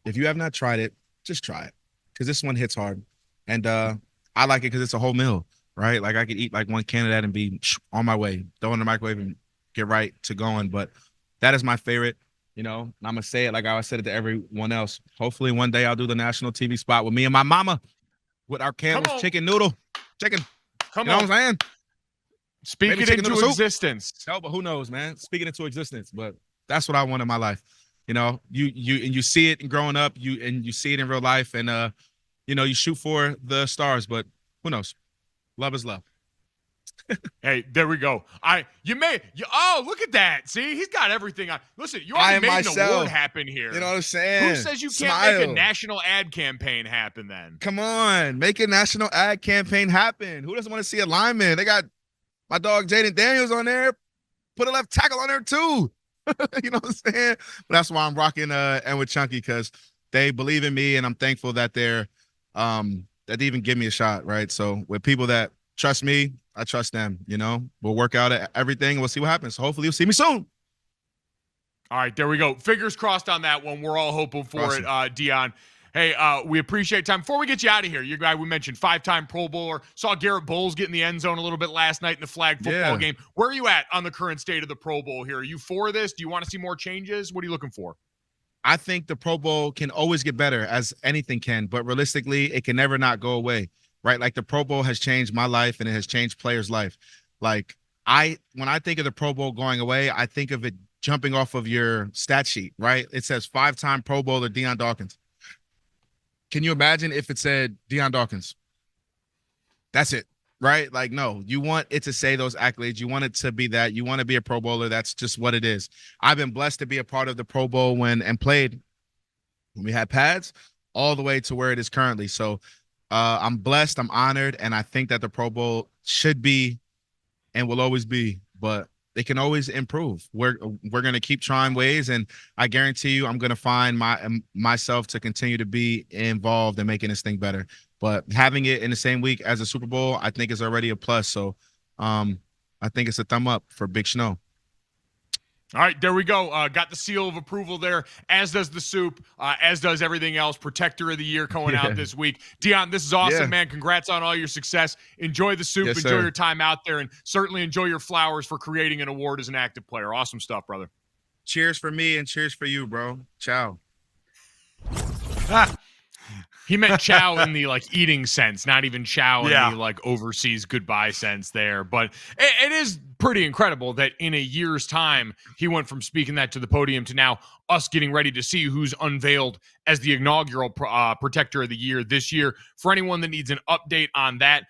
If you have not tried it, just try it, because this one hits hard. And I like it because it's a whole meal, right? Like, I could eat like one can of that and be on my way, throw in the microwave and get right to going. But that is my favorite. You know, and I'm going to say it like I said it to everyone else. Hopefully one day I'll do the national TV spot with me and my mama with our Campbell's chicken. You know what I'm saying? Speak it into existence. No, but who knows, man? Speak it into existence. But that's what I want in my life. You know, you see it in growing up, you see it in real life, and you know, you shoot for the stars, but who knows? Love is love. Hey, there we go. Oh, look at that. See, he's got everything on. Listen, you already made an award happen here. You know what I'm saying? Who says you can't make a national ad campaign happen then? Come on, make a national ad campaign happen. Who doesn't want to see a lineman? They got my dog Jaden Daniels on there. Put a left tackle on there too. You know what I'm saying? But that's why I'm rocking and with Chunky, because they believe in me, and I'm thankful that they're that they even give me a shot, right? So with people that trust me, I trust them. You know, we'll work out everything. We'll see what happens. So hopefully you'll see me soon. All right, there we go. Fingers crossed on that one. We're all hoping for it, Dion. Hey, we appreciate time. Before we get you out of here, your guy we mentioned, 5-time Pro Bowler, saw Garrett Bowles get in the end zone a little bit last night in the flag football game. Where are you at on the current state of the Pro Bowl here? Are you for this? Do you want to see more changes? What are you looking for? I think the Pro Bowl can always get better, as anything can, but realistically, it can never not go away, right? Like, the Pro Bowl has changed my life, and it has changed players' life. Like, when I think of the Pro Bowl going away, I think of it jumping off of your stat sheet, right? It says 5-time Pro Bowler Dion Dawkins. Can you imagine if it said Dion Dawkins? That's it, right? Like, no, you want it to say those accolades. You want it to be that. You want to be a Pro Bowler. That's just what it is. I've been blessed to be a part of the Pro Bowl and played when we had pads all the way to where it is currently. So I'm blessed. I'm honored. And I think that the Pro Bowl should be and will always be, but they can always improve. We're going to keep trying ways, and I guarantee you I'm going to find myself to continue to be involved in making this thing better. But having it in the same week as a Super Bowl, I think is already a plus. So I think it's a thumb up for Big Snow. All right, there we go. Got the seal of approval there, as does the soup, as does everything else. Protector of the Year going out this week. Dion, this is awesome, man. Congrats on all your success. Enjoy the soup. Enjoy your time out there, and certainly enjoy your flowers for creating an award as an active player. Awesome stuff, brother. Cheers for me and cheers for you, bro. Ciao. He meant chow in the like eating sense, not even chow in the like overseas goodbye sense there. But it is pretty incredible that in a year's time, he went from speaking that to the podium to now us getting ready to see who's unveiled as the inaugural protector of the year this year. For anyone that needs an update on that,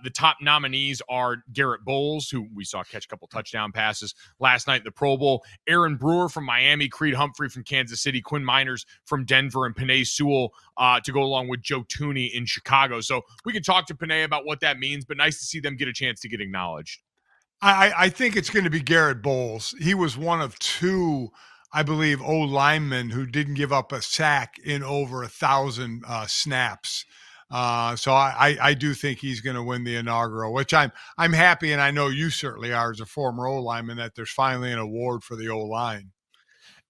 the top nominees are Garrett Bowles, who we saw catch a couple touchdown passes last night in the Pro Bowl, Aaron Brewer from Miami, Creed Humphrey from Kansas City, Quinn Miners from Denver, and Penei Sewell to go along with Joe Thuney in Chicago. So we can talk to Penei about what that means, but nice to see them get a chance to get acknowledged. I think it's going to be Garrett Bowles. He was one of two, I believe, linemen who didn't give up a sack in over 1,000 snaps. So I do think he's going to win the inaugural, which I'm happy, and I know you certainly are as a former O-lineman, that there's finally an award for the O-line.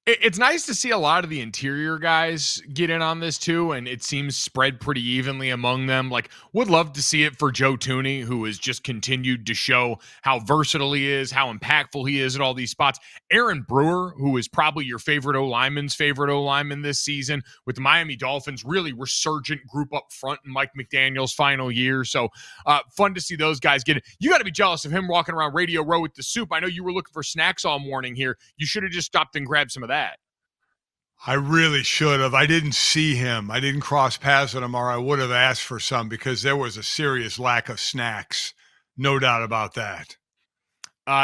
It's nice to see a lot of the interior guys get in on this too, and it seems spread pretty evenly among them. Like, would love to see it for Joe Thuney, who has just continued to show how versatile he is, how impactful he is at all these spots. Aaron Brewer, who is probably your favorite O-lineman's favorite O-lineman this season, with the Miami Dolphins, really resurgent group up front in Mike McDaniel's final year. So fun to see those guys get it. You got to be jealous of him walking around Radio Row with the soup. I know you were looking for snacks all morning here. You should have just stopped and grabbed some of that. I really should have. I didn't see him. I didn't cross paths with him, or I would have asked for some, because there was a serious lack of snacks. No doubt about that.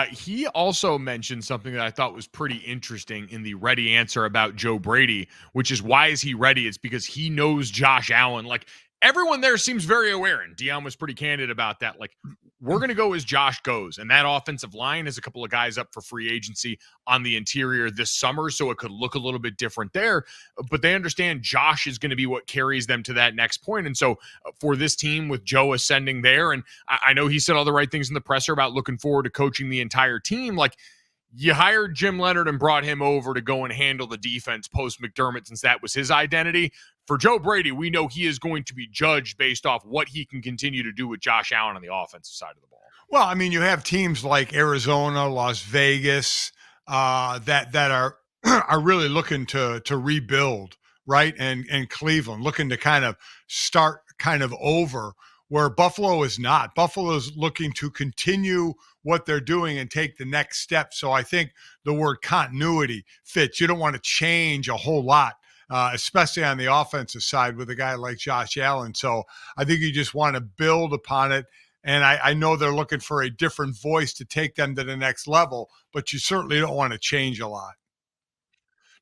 He also mentioned something that I thought was pretty interesting in the ready answer about Joe Brady, which is, why is he ready? It's because he knows Josh Allen. Like, everyone there seems very aware, and Dion was pretty candid about that. Like, we're going to go as Josh goes, and that offensive line has a couple of guys up for free agency on the interior this summer, so it could look a little bit different there, but they understand Josh is going to be what carries them to that next point. And so for this team with Joe ascending there, and I know he said all the right things in the presser about looking forward to coaching the entire team, like, you hired Jim Leonard and brought him over to go and handle the defense post McDermott, since that was his identity. For Joe Brady, we know he is going to be judged based off what he can continue to do with Josh Allen on the offensive side of the ball. Well, I mean, you have teams like Arizona, Las Vegas, that are really looking to rebuild, right? And Cleveland looking to kind of start kind of over, where Buffalo is not. Buffalo is looking to continue what they're doing and take the next step. So I think the word continuity fits. You don't want to change a whole lot, especially on the offensive side with a guy like Josh Allen. So I think you just want to build upon it. And I know they're looking for a different voice to take them to the next level, but you certainly don't want to change a lot.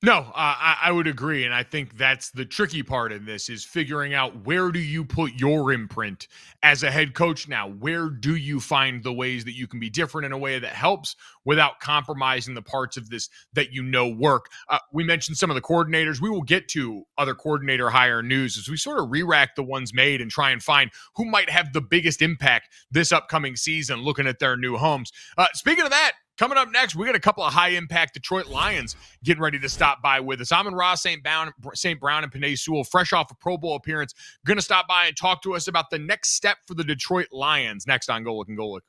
No, I would agree. And I think that's the tricky part in this, is figuring out, where do you put your imprint as a head coach now? Where do you find the ways that you can be different in a way that helps without compromising the parts of this that you know work? We mentioned some of the coordinators. We will get to other coordinator hire news as we sort of re-rack the ones made and try and find who might have the biggest impact this upcoming season, looking at their new homes. Speaking of that, coming up next, we got a couple of high-impact Detroit Lions getting ready to stop by with us. Amon-Ra St. Brown and Penei Sewell, fresh off a Pro Bowl appearance, going to stop by and talk to us about the next step for the Detroit Lions next on Golic and Golic.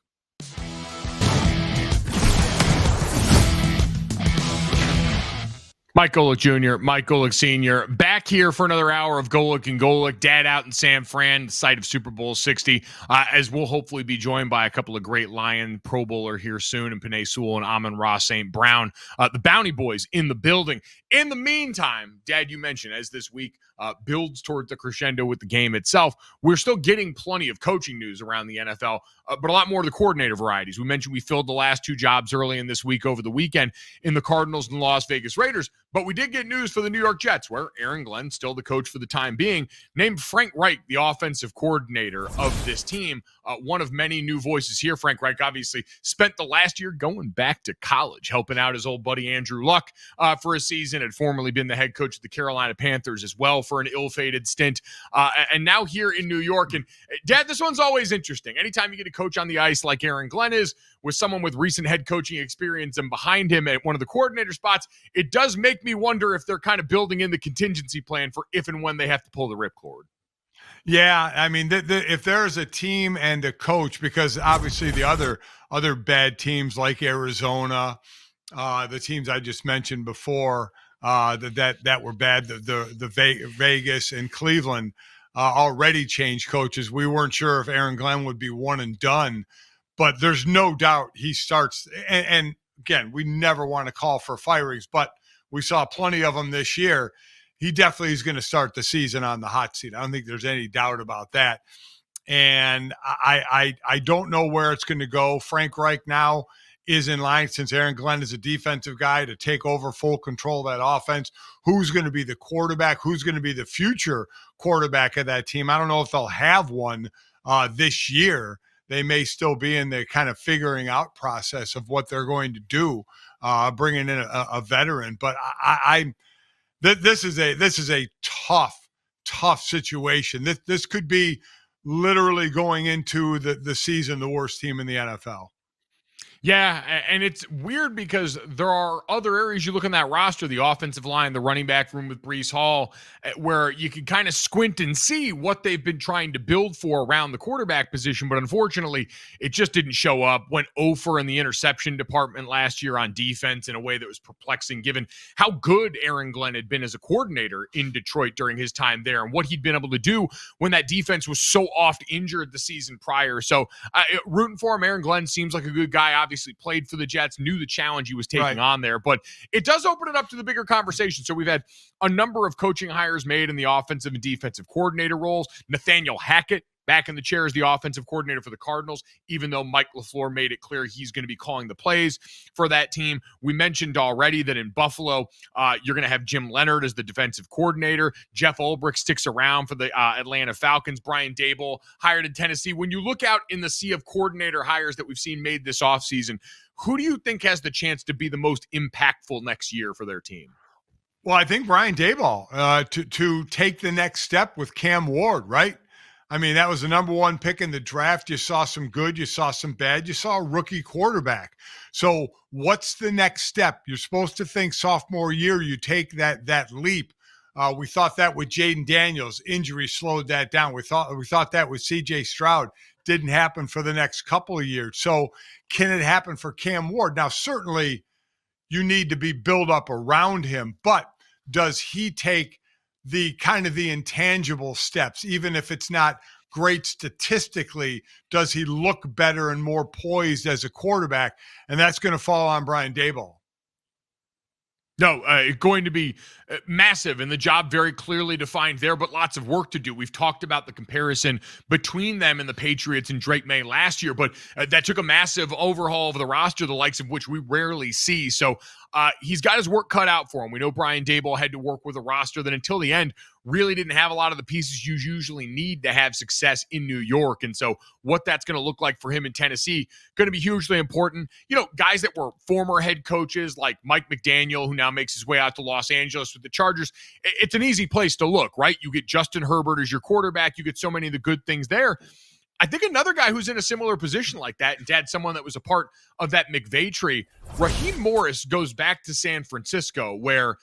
Mike Golic Jr., Mike Golic Sr., back here for another hour of Golic and Golic. Dad out in San Fran, the site of Super Bowl 60, as we'll hopefully be joined by a couple of great Lion Pro Bowler here soon, and Penei Sewell and Amon-Ra St. Brown, the Bounty Boys in the building. In the meantime, Dad, you mentioned, as this week builds toward the crescendo with the game itself, we're still getting plenty of coaching news around the NFL, but a lot more of the coordinator varieties. We mentioned we filled the last two jobs early in this week over the weekend in the Cardinals and Las Vegas Raiders, but we did get news for the New York Jets, where Aaron Glenn, still the coach for the time being, named Frank Reich the offensive coordinator of this team. One of many new voices here. Frank Reich obviously spent the last year going back to college, helping out his old buddy Andrew Luck for a season, had formerly been the head coach of the Carolina Panthers as well for an ill-fated stint, and now here in New York. And Dad, this one's always interesting. Anytime you get a coach on the ice like Aaron Glenn is, with someone with recent head coaching experience and behind him at one of the coordinator spots, it does make me wonder if they're kind of building in the contingency plan for if and when they have to pull the ripcord. Yeah, I mean, if there's a team and a coach, because obviously the other bad teams like Arizona, the teams I just mentioned before, that were bad, the Vegas and Cleveland, already changed coaches. We weren't sure if Aaron Glenn would be one and done, but there's no doubt he starts. And again, we never want to call for firings, but we saw plenty of them this year. He definitely is going to start the season on the hot seat. I don't think there's any doubt about that. And I don't know where it's going to go. Frank Reich now is in line, since Aaron Glenn is a defensive guy, to take over full control of that offense. Who's going to be the quarterback? Who's going to be the future quarterback of that team? I don't know if they'll have one this year. They may still be in the kind of figuring out process of what they're going to do, bringing in a veteran. But this is a tough situation. This could be literally going into the season the worst team in the NFL. Yeah, and it's weird because there are other areas you look in that roster, the offensive line, the running back room with Breece Hall, where you can kind of squint and see what they've been trying to build for around the quarterback position, but unfortunately, it just didn't show up. Went 0 in the interception department last year on defense in a way that was perplexing, given how good Aaron Glenn had been as a coordinator in Detroit during his time there and what he'd been able to do when that defense was so oft injured the season prior. So rooting for him. Aaron Glenn seems like a good guy, obviously played for the Jets, knew the challenge he was taking on there, but it does open it up to the bigger conversation. So we've had a number of coaching hires made in the offensive and defensive coordinator roles. Nathaniel Hackett back in the chair as the offensive coordinator for the Cardinals, even though Mike LaFleur made it clear he's going to be calling the plays for that team. We mentioned already that in Buffalo, you're going to have Jim Leonard as the defensive coordinator. Jeff Ulbrich sticks around for the Atlanta Falcons. Brian Daboll hired in Tennessee. When you look out in the sea of coordinator hires that we've seen made this offseason, who do you think has the chance to be the most impactful next year for their team? Well, I think Brian Daboll to take the next step with Cam Ward, right? I mean, that was the number one pick in the draft. You saw some good, you saw some bad, you saw a rookie quarterback. So what's the next step? You're supposed to think sophomore year, you take that leap. We thought that with Jaden Daniels. Injury slowed that down. We thought that with CJ Stroud. Didn't happen for the next couple of years. So can it happen for Cam Ward? Now, certainly you need to be built up around him, but does he take the kind of the intangible steps, even if it's not great statistically? Does he look better and more poised as a quarterback? And that's going to fall on Brian Daboll. No, going to be massive, and the job very clearly defined there, but lots of work to do. We've talked about the comparison between them and the Patriots and Drake Maye last year, but that took a massive overhaul of the roster, the likes of which we rarely see. So he's got his work cut out for him. We know Brian Daboll had to work with a roster that until the end really didn't have a lot of the pieces you usually need to have success in New York. And so what that's going to look like for him in Tennessee, going to be hugely important. You know, guys that were former head coaches like Mike McDaniel, who now makes his way out to Los Angeles with the Chargers, it's an easy place to look, right? You get Justin Herbert as your quarterback. You get so many of the good things there. I think another guy who's in a similar position like that, and Dad, someone that was a part of that McVay tree, Raheem Morris goes back to San Francisco, where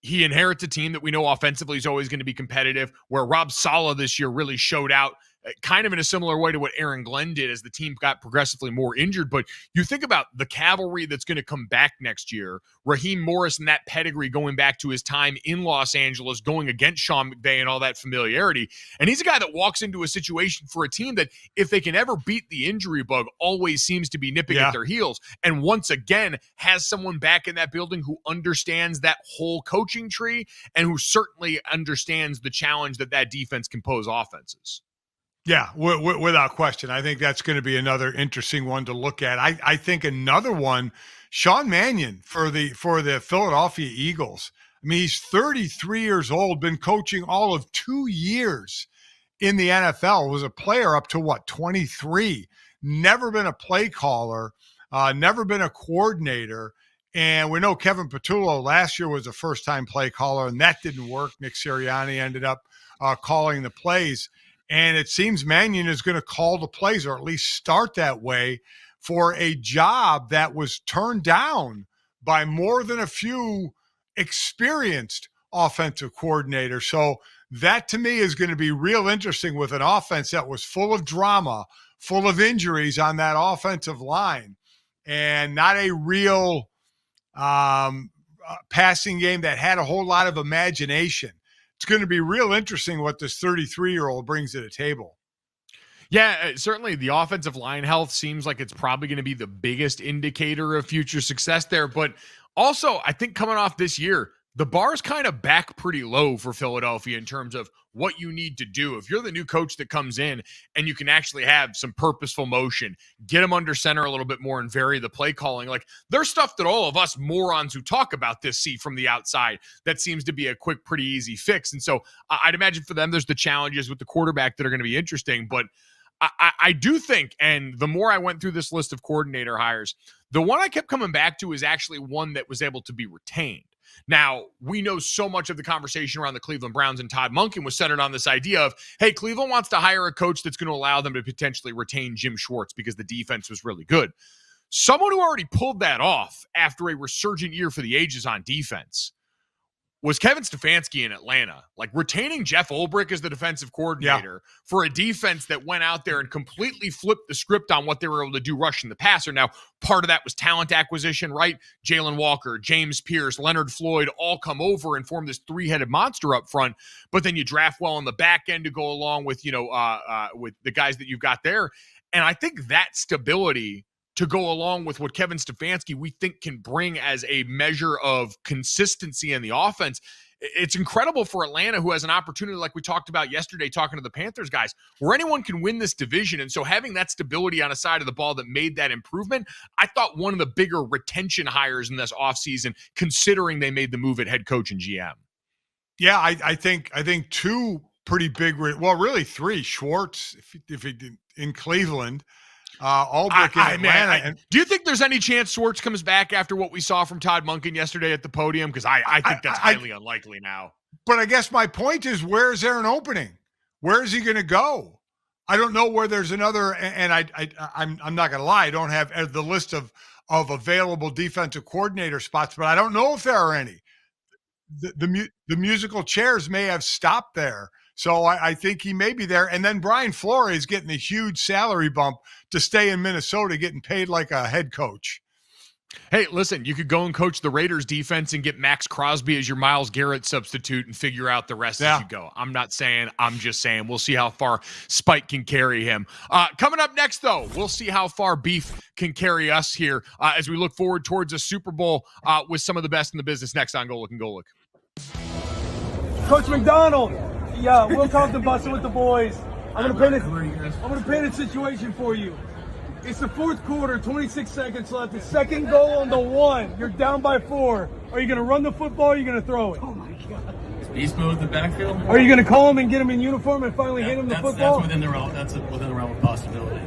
he inherits a team that we know offensively is always going to be competitive, where Rob Saleh this year really showed out kind of in a similar way to what Aaron Glenn did as the team got progressively more injured. But you think about the cavalry that's going to come back next year, Raheem Morris and that pedigree going back to his time in Los Angeles, going against Sean McVay and all that familiarity. And he's a guy that walks into a situation for a team that, if they can ever beat the injury bug, always seems to be nipping at their heels. And once again, has someone back in that building who understands that whole coaching tree and who certainly understands the challenge that defense can pose offenses. Yeah, without question. I think that's going to be another interesting one to look at. I think another one, Sean Mannion for the Philadelphia Eagles. I mean, he's 33 years old, been coaching all of 2 years in the NFL, was a player up to 23, never been a play caller, never been a coordinator. And we know Kevin Patullo last year was a first-time play caller, and that didn't work. Nick Sirianni ended up calling the plays. And it seems Mannion is going to call the plays, or at least start that way, for a job that was turned down by more than a few experienced offensive coordinators. So that, to me, is going to be real interesting with an offense that was full of drama, full of injuries on that offensive line, and not a real passing game that had a whole lot of imagination. it's going to be real interesting what this 33-year-old brings to the table. Yeah, certainly the offensive line health seems like it's probably going to be the biggest indicator of future success there. But also, I think coming off this year, the bar's kind of back pretty low for Philadelphia in terms of what you need to do. If you're the new coach that comes in and you can actually have some purposeful motion, get them under center a little bit more and vary the play calling, like there's stuff that all of us morons who talk about this see from the outside that seems to be a quick, pretty easy fix. And so I'd imagine for them, there's the challenges with the quarterback that are going to be interesting. But I do think, and the more I went through this list of coordinator hires, the one I kept coming back to is actually one that was able to be retained. Now, we know so much of the conversation around the Cleveland Browns and Todd Monken was centered on this idea of, hey, Cleveland wants to hire a coach that's going to allow them to potentially retain Jim Schwartz because the defense was really good. Someone who already pulled that off after a resurgent year for the ages on defense was Kevin Stefanski in Atlanta. Like retaining Jeff Ulbrich as the defensive coordinator for a defense that went out there and completely flipped the script on what they were able to do rushing the passer. Now, part of that was talent acquisition, right? Jalen Walker, James Pierce, Leonard Floyd all come over and form this three-headed monster up front. But then you draft well on the back end to go along with, with the guys that you've got there. And I think that stability to go along with what Kevin Stefanski we think can bring as a measure of consistency in the offense. It's incredible for Atlanta, who has an opportunity like we talked about yesterday talking to the Panthers guys, where anyone can win this division. And so having that stability on a side of the ball that made that improvement, I thought one of the bigger retention hires in this offseason, considering they made the move at head coach and GM. Yeah, I think two pretty big, really three. Schwartz, if he did in Cleveland, Ulbrich in Atlanta. Do you think there's any chance Schwartz comes back after what we saw from Todd Monken yesterday at the podium? Because I think that's highly unlikely now. But I guess my point is, where is there an opening? Where is he going to go? I don't know where there's another. And I'm not going to lie, I don't have the list of available defensive coordinator spots, but I don't know if there are any. The musical chairs may have stopped there. So I think he may be there. And then Brian Flores getting a huge salary bump to stay in Minnesota, getting paid like a head coach. Hey, listen, you could go and coach the Raiders defense and get Max Crosby as your Myles Garrett substitute and figure out the rest as you go. I'm not saying, I'm just saying we'll see how far Spike can carry him. Coming up next, though, we'll see how far Beef can carry us here as we look forward towards a Super Bowl with some of the best in the business next on Golic and Golic. Coach McDonald. Yeah, we'll come to Bussin with the boys. I'm gonna paint a situation for you. It's the fourth quarter, 26 seconds left. The second goal on the one. You're down by 4. Are you gonna run the football or are you gonna throw it? Oh my God. Is beast mode the backfield? Are you gonna call him and get him in uniform and finally hit him the football? That's within the realm of possibility.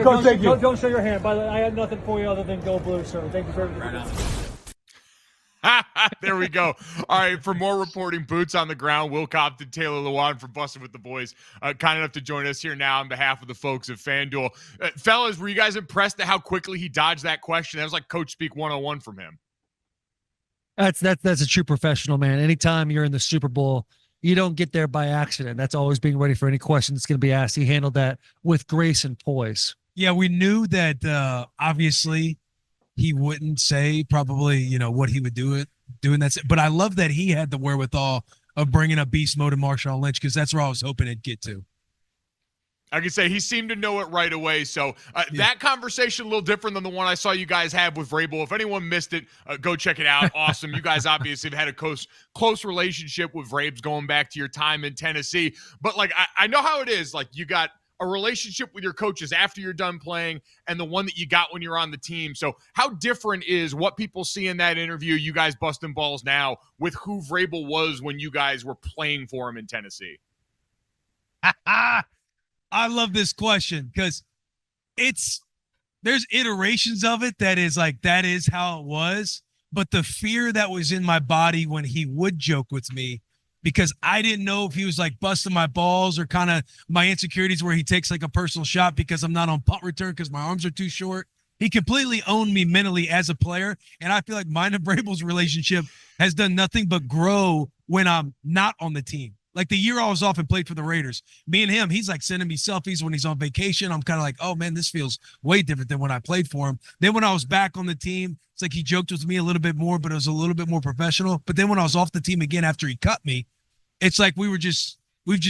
Coach, thank you. Don't show your hand. By the way, I had nothing for you other than go blue, sir. Thank you for everything. Right. There we go. All right, for more reporting, boots on the ground, Will Compton, Taylor Lewan from Bussin with the Boys, kind enough to join us here now on behalf of the folks at FanDuel. Fellas, were you guys impressed at how quickly he dodged that question? That was like Coach Speak 101 from him. That's a true professional, man. Anytime you're in the Super Bowl, you don't get there by accident. That's always being ready for any question that's going to be asked. He handled that with grace and poise. Yeah, we knew that obviously he wouldn't say probably, what he would doing that. But I love that he had the wherewithal of bringing up beast mode and Marshawn Lynch, because that's where I was hoping it'd get to. I can say he seemed to know it right away. So that conversation a little different than the one I saw you guys have with Vrabel. If anyone missed it, go check it out. Awesome. You guys obviously have had a close relationship with Vrabes going back to your time in Tennessee. But I know how it is. Like you got a relationship with your coaches after you're done playing and the one that you got when you're on the team. So how different is what people see in that interview, you guys busting balls now, with who Vrabel was when you guys were playing for him in Tennessee? I love this question because there's iterations of it that is how it was. But the fear that was in my body when he would joke with me, because I didn't know if he was like busting my balls or kind of my insecurities where he takes like a personal shot because I'm not on punt return because my arms are too short. He completely owned me mentally as a player. And I feel like mine and Vrabel's relationship has done nothing but grow when I'm not on the team. Like the year I was off and played for the Raiders, me and him, he's like sending me selfies when he's on vacation. I'm kind of like, oh man, this feels way different than when I played for him. Then when I was back on the team, it's like he joked with me a little bit more, but it was a little bit more professional. But then when I was off the team again after he cut me, it's like we've just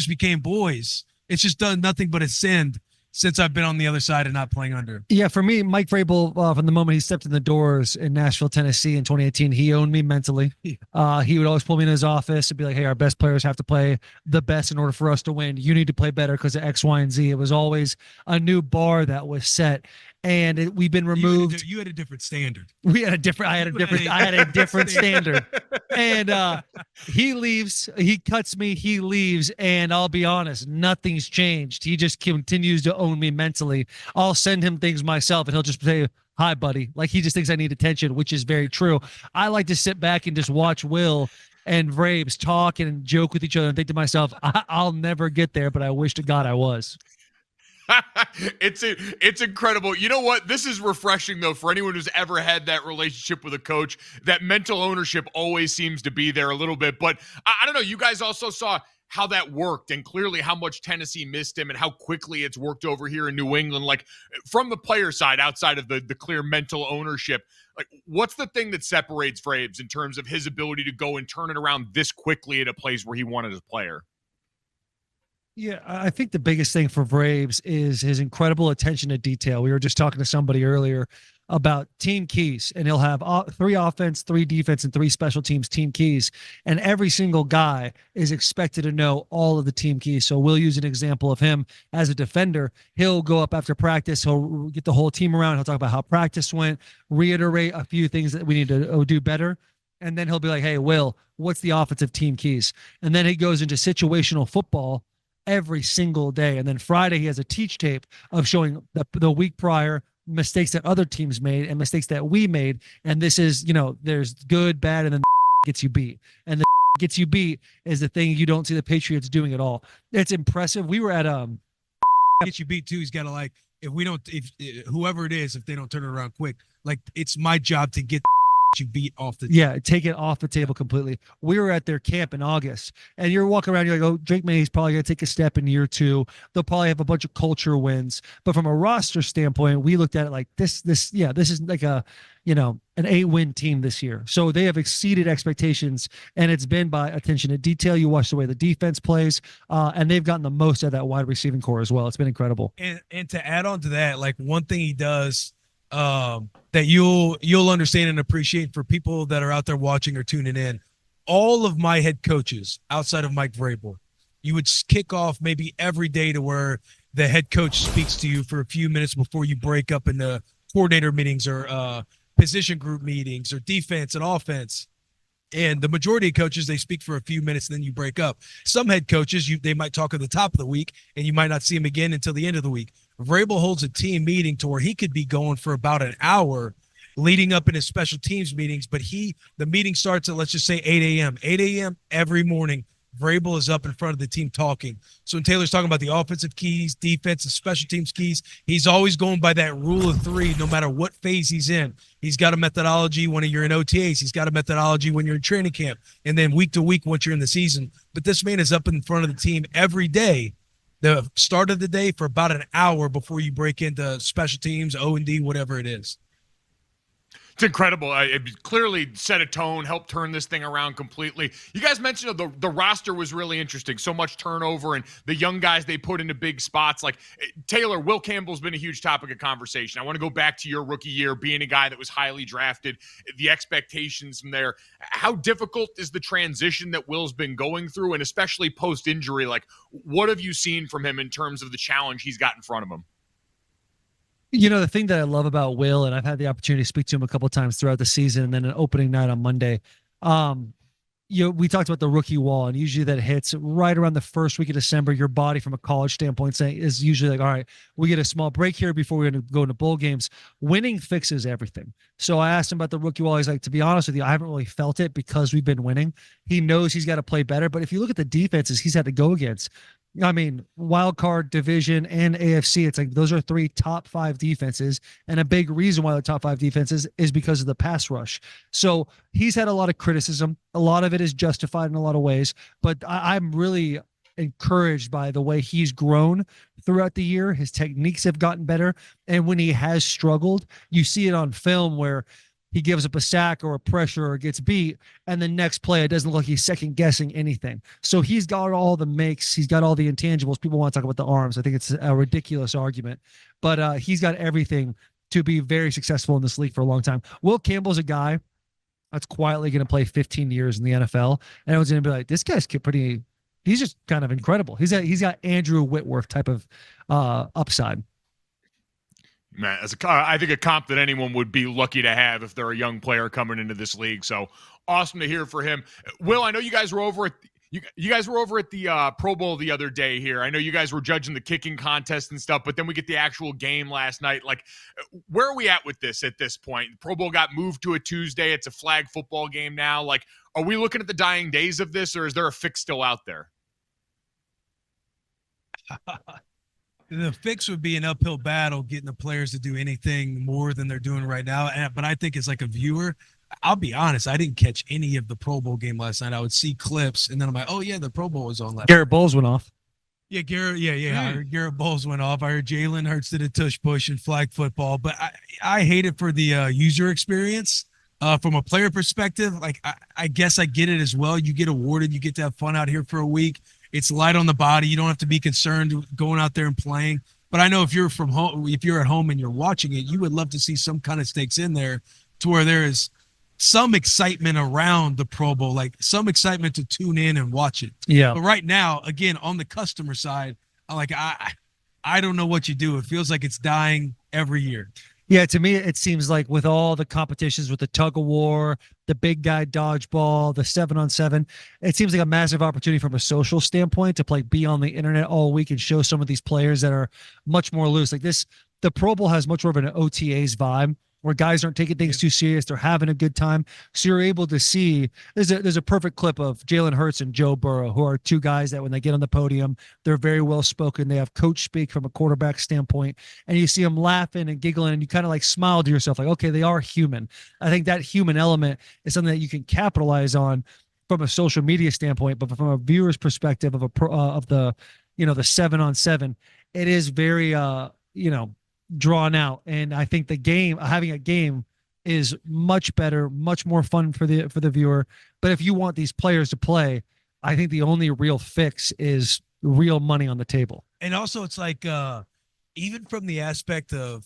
became boys. It's just done nothing but ascend since I've been on the other side and not playing under. Yeah, for me, Mike Vrabel, from the moment he stepped in the doors in Nashville, Tennessee in 2018, he owned me mentally. He would always pull me in his office and be like, hey, our best players have to play the best in order for us to win. You need to play better because of X, Y, and Z. It was always a new bar that was set. And we've been removed. You had a different standard. I had a different standard. And he leaves, he cuts me, he leaves. And I'll be honest, nothing's changed. He just continues to own me mentally. I'll send him things myself and he'll just say, hi, buddy. Like he just thinks I need attention, which is very true. I like to sit back and just watch Will and Vrabes talk and joke with each other and think to myself, I'll never get there, but I wish to God I was. It's incredible. You know what? This is refreshing, though, for anyone who's ever had that relationship with a coach. That mental ownership always seems to be there a little bit. But I don't know. You guys also saw how that worked and clearly how much Tennessee missed him and how quickly it's worked over here in New England. Like from the player side, outside of the clear mental ownership, like what's the thing that separates Vrabes in terms of his ability to go and turn it around this quickly at a place where he wanted his player? Yeah, I think the biggest thing for Vrabes is his incredible attention to detail. We were just talking to somebody earlier about team keys, and he'll have 3 offense, 3 defense, and 3 special teams team keys. And every single guy is expected to know all of the team keys. So we'll use an example of him as a defender. He'll go up after practice. He'll get the whole team around. He'll talk about how practice went, reiterate a few things that we need to do better. And then he'll be like, hey, Will, what's the offensive team keys? And then he goes into situational football every single day. And then Friday, he has a teach tape of showing the week prior mistakes that other teams made and mistakes that we made. And this is, there's good, bad, and then gets you beat. And the gets you beat is the thing you don't see the Patriots doing at all. It's impressive. We were at get you beat too. He's got to if whoever it is, if they don't turn it around quick, it's my job to get you beat off the table. Yeah, take it off the table completely. We were at their camp in August, and you're walking around, you're like, oh, Drake Maye's probably going to take a step in year 2. They'll probably have a bunch of culture wins. But from a roster standpoint, we looked at it like this is like an 8-win team this year. So they have exceeded expectations, and it's been by attention to detail. You watch the way the defense plays, and they've gotten the most out of that wide receiving core as well. It's been incredible. And to add on to that, one thing he does that you'll understand and appreciate for people that are out there watching or tuning in. All of my head coaches outside of Mike Vrabel, you would kick off maybe every day to where the head coach speaks to you for a few minutes before you break up into coordinator meetings or position group meetings or defense and offense. And the majority of coaches, they speak for a few minutes and then you break up. Some head coaches, they might talk at the top of the week and you might not see them again until the end of the week. Vrabel holds a team meeting to where he could be going for about an hour leading up in his special teams meetings, but the meeting starts at, let's just say 8 a.m. 8 a.m. every morning. Vrabel is up in front of the team talking. So when Taylor's talking about the offensive keys, defense, and special teams keys, he's always going by that rule of 3 no matter what phase he's in. He's got a methodology when you're in OTAs. He's got a methodology when you're in training camp. And then week to week once you're in the season. But this man is up in front of the team every day, the start of the day, for about an hour before you break into special teams, O&D, whatever it is. It's incredible. It clearly set a tone, helped turn this thing around completely. You guys mentioned the roster was really interesting. So much turnover and the young guys they put into big spots. Like Taylor, Will Campbell's been a huge topic of conversation. I want to go back to your rookie year, being a guy that was highly drafted, the expectations from there. How difficult is the transition that Will's been going through, and especially post-injury? Like, what have you seen from him in terms of the challenge he's got in front of him? The thing that I love about Will, and I've had the opportunity to speak to him a couple of times throughout the season, and then an opening night on Monday. We talked about the rookie wall, and usually that hits right around the first week of December. Your body, from a college standpoint, is usually like, all right, we get a small break here before we're going to go into bowl games. Winning fixes everything. So I asked him about the rookie wall. He's like, to be honest with you, I haven't really felt it because we've been winning. He knows he's got to play better, but if you look at the defenses he's had to go against, wild card, division, and AFC, it's like those are 3 top 5 defenses. And a big reason why they're top 5 defenses is because of the pass rush. So he's had a lot of criticism. A lot of it is justified in a lot of ways. But I'm really encouraged by the way he's grown throughout the year. His techniques have gotten better. And when he has struggled, you see it on film where he gives up a sack or a pressure or gets beat, and the next play it doesn't look like he's second guessing anything. So he's got all the makes, he's got all the intangibles. People want to talk about the arms. I think it's a ridiculous argument, but he's got everything to be very successful in this league for a long time. Will Campbell's a guy that's quietly going to play 15 years in the NFL, and everyone's going to be like, this guy's pretty. He's just kind of incredible. He's got Andrew Whitworth type of upside. Man, I think a comp that anyone would be lucky to have if they're a young player coming into this league. So awesome to hear for him. Will, I know you guys were over at you guys were over at the Pro Bowl the other day here. I know you guys were judging the kicking contest and stuff, but then we get the actual game last night. Like, where are we at with this at this point? Pro Bowl got moved to a Tuesday. It's a flag football game now. Like, are we looking at the dying days of this, or is there a fix still out there? The fix would be an uphill battle getting the players to do anything more than they're doing right now. But I think as like a viewer, I'll be honest, I didn't catch any of the Pro Bowl game last night. I would see clips, and then I'm like, oh, yeah, the Pro Bowl was on last night. Garrett Bowles went off. Yeah, I heard Garrett Bowles went off. I heard Jalen Hurts did a tush push in flag football. But I hate it for the user experience. From a player perspective, like I guess I get it as well. You get awarded. You get to have fun out here for a week. It's light on the body. You don't have to be concerned going out there and playing. But I know if you're from home, if you're at home and you're watching it, you would love to see some kind of stakes in there to where there is some excitement around the Pro Bowl, like some excitement to tune in and watch it. Yeah. But right now, again, on the customer side, I don't know what you do. It feels like it's dying every year. Yeah, to me, it seems like with all the competitions with the tug of war, the big guy dodgeball, the 7-on-7, it seems like a massive opportunity from a social standpoint to be on the internet all week and show some of these players that are much more loose. Like this, the Pro Bowl has much more of an OTAs vibe where guys aren't taking things too serious. They're having a good time. So you're able to see there's a perfect clip of Jalen Hurts and Joe Burrow, who are two guys that when they get on the podium, they're very well spoken. They have coach speak from a quarterback standpoint, and you see them laughing and giggling, and you kind of like smile to yourself like, okay, they are human. I think that human element is something that you can capitalize on from a social media standpoint, but from a viewer's perspective of the 7-on-7, it is very drawn out. And I think having a game is much better, much more fun for the viewer. But if you want these players to play, I think the only real fix is real money on the table. And also it's like, even from the aspect of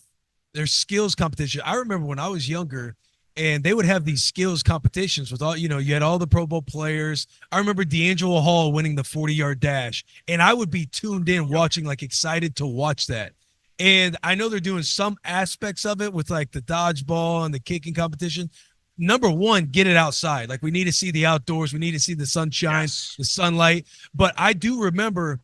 their skills competition, I remember when I was younger and they would have these skills competitions with all, you had all the Pro Bowl players. I remember D'Angelo Hall winning the 40-yard dash, and I would be tuned in watching, like excited to watch that. And I know they're doing some aspects of it with like the dodgeball and the kicking competition. Number one, get it outside. Like we need to see the outdoors. We need to see the sunshine, the sunlight. But I do remember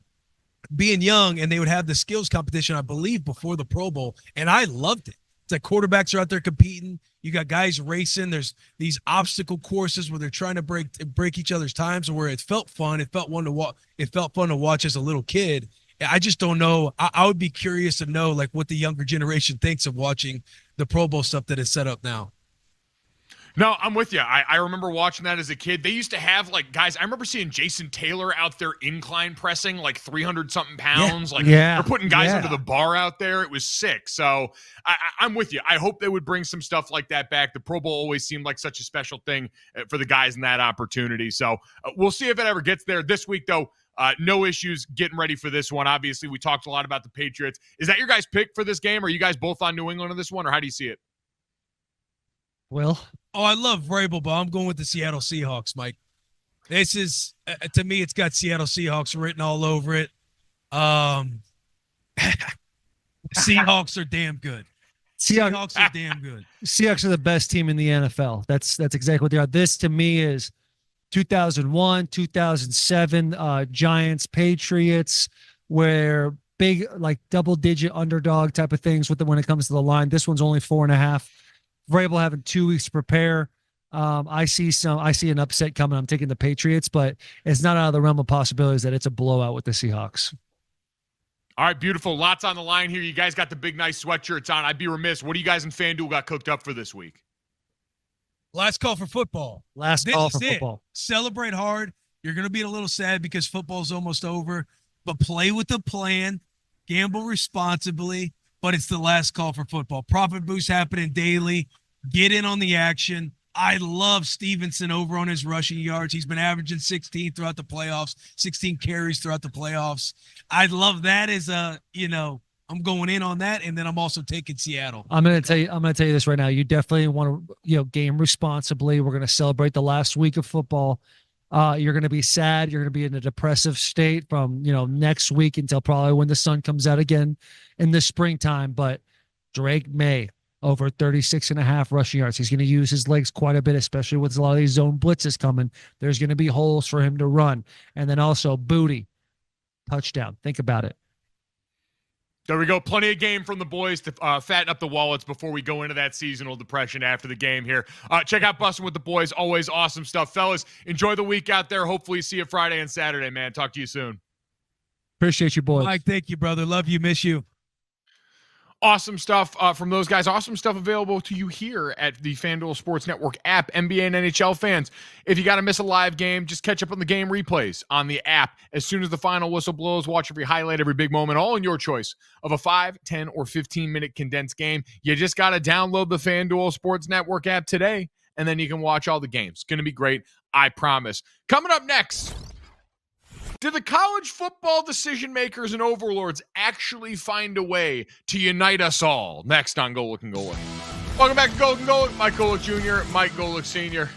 being young and they would have the skills competition, I believe, before the Pro Bowl. And I loved it. It's like quarterbacks are out there competing. You got guys racing. There's these obstacle courses where they're trying to break each other's times, where it felt fun. It felt fun to watch as a little kid. I just don't know. I would be curious to know like what the younger generation thinks of watching the Pro Bowl stuff that is set up now. No, I'm with you. I remember watching that as a kid. They used to have like guys. I remember seeing Jason Taylor out there incline pressing like 300-something pounds. They're putting guys under the bar out there. It was sick. So I'm with you. I hope they would bring some stuff like that back. The Pro Bowl always seemed like such a special thing for the guys in that opportunity. So we'll see if it ever gets there. This week, though, no issues getting ready for this one. Obviously, we talked a lot about the Patriots. Is that your guys' pick for this game? Are you guys both on New England on this one, or how do you see it? Will? Oh, I love Vrabel, but I'm going with the Seattle Seahawks, Mike. This is, to me, it's got Seattle Seahawks written all over it. Seahawks are damn good. Seahawks are damn good. Seahawks are the best team in the NFL. That's exactly what they are. This, to me, is 2001, 2007 Giants, Patriots, where big, like double-digit underdog type of things when it comes to the line. This one's only 4.5. Vrabel having 2 weeks to prepare. I see an upset coming. I'm taking the Patriots, but it's not out of the realm of possibilities that it's a blowout with the Seahawks. All right, beautiful. Lots on the line here. You guys got the big, nice sweatshirts on. I'd be remiss. What do you guys in FanDuel got cooked up for this week? Last call for football. Last call for football. Celebrate hard. You're going to be a little sad because football's almost over, but play with a plan. Gamble responsibly, but it's the last call for football. Profit boost happening daily. get in on the action. I love Stevenson over on his rushing yards. He's been averaging 16 throughout the playoffs, 16 carries throughout the playoffs. I love that as I'm going in on that, and then I'm also taking Seattle. I'm going to tell you this right now. You definitely want to, game responsibly. We're going to celebrate the last week of football. You're going to be sad. You're going to be in a depressive state from, next week until probably when the sun comes out again in the springtime. But Drake Maye, over 36.5 rushing yards. He's going to use his legs quite a bit, especially with a lot of these zone blitzes coming. There's going to be holes for him to run. And then also Booty, touchdown. Think about it. There we go. Plenty of game from the boys to fatten up the wallets before we go into that seasonal depression after the game here. Check out Bussin' with the Boys. Always awesome stuff. Fellas, enjoy the week out there. Hopefully see you Friday and Saturday, man. Talk to you soon. Appreciate you, boys. Mike, thank you, brother. Love you. Miss you. Awesome stuff from those guys. Awesome stuff available to you here at the FanDuel Sports Network app. NBA and NHL fans, if you got to miss a live game, just catch up on the game replays on the app. As soon as the final whistle blows, watch every highlight, every big moment, all in your choice of a 5, 10, or 15-minute condensed game. You just got to download the FanDuel Sports Network app today, and then you can watch all the games. It's going to be great, I promise. Coming up next, did the college football decision makers and overlords actually find a way to unite us all? Next on Golic and Golic. Welcome back to Golic and Golic. Mike Golic Jr., Mike Golic Sr.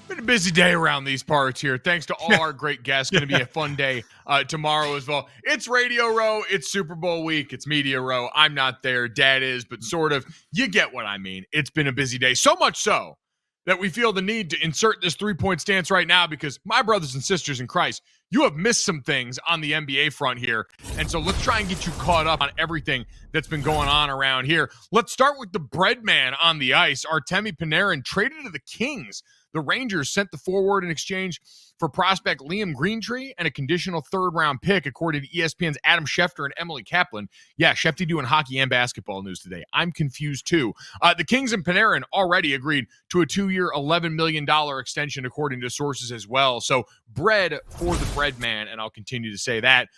Been a busy day around these parts here. Thanks to all our great guests. Going to be a fun day tomorrow as well. It's Radio Row. It's Super Bowl week. It's Media Row. I'm not there. Dad is, but sort of. You get what I mean. It's been a busy day. So much so that we feel the need to insert this three-point stance right now because my brothers and sisters in Christ, you have missed some things on the NBA front here. And so let's try and get you caught up on everything that's been going on around here. Let's start with the bread man on the ice. Artemi Panarin traded to the Kings. The Rangers sent the forward in exchange for prospect Liam Greentree and a conditional third-round pick, according to ESPN's Adam Schefter and Emily Kaplan. Yeah, Shefty doing hockey and basketball news today. I'm confused, too. The Kings and Panarin already agreed to a 2-year, $11 million extension, according to sources as well. So bread for the bread man, and I'll continue to say that.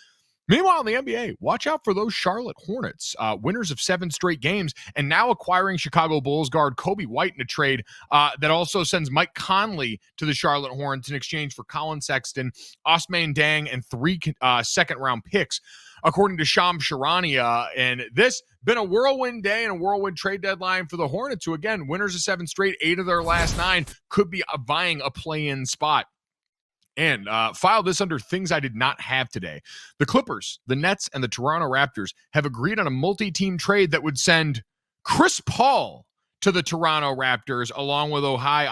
Meanwhile, in the NBA, watch out for those Charlotte Hornets, winners of 7 straight games, and now acquiring Chicago Bulls guard Kobe White in a trade that also sends Mike Conley to the Charlotte Hornets in exchange for Colin Sexton, Ousmane Dang, and 3 second-round picks, according to Shams Charania. And this been a whirlwind day and a whirlwind trade deadline for the Hornets, who, again, winners of 7 straight, 8 of their last 9, could be vying a play-in spot. And file this under things I did not have today. The Clippers, the Nets, and the Toronto Raptors have agreed on a multi-team trade that would send Chris Paul to the Toronto Raptors, along with Ohai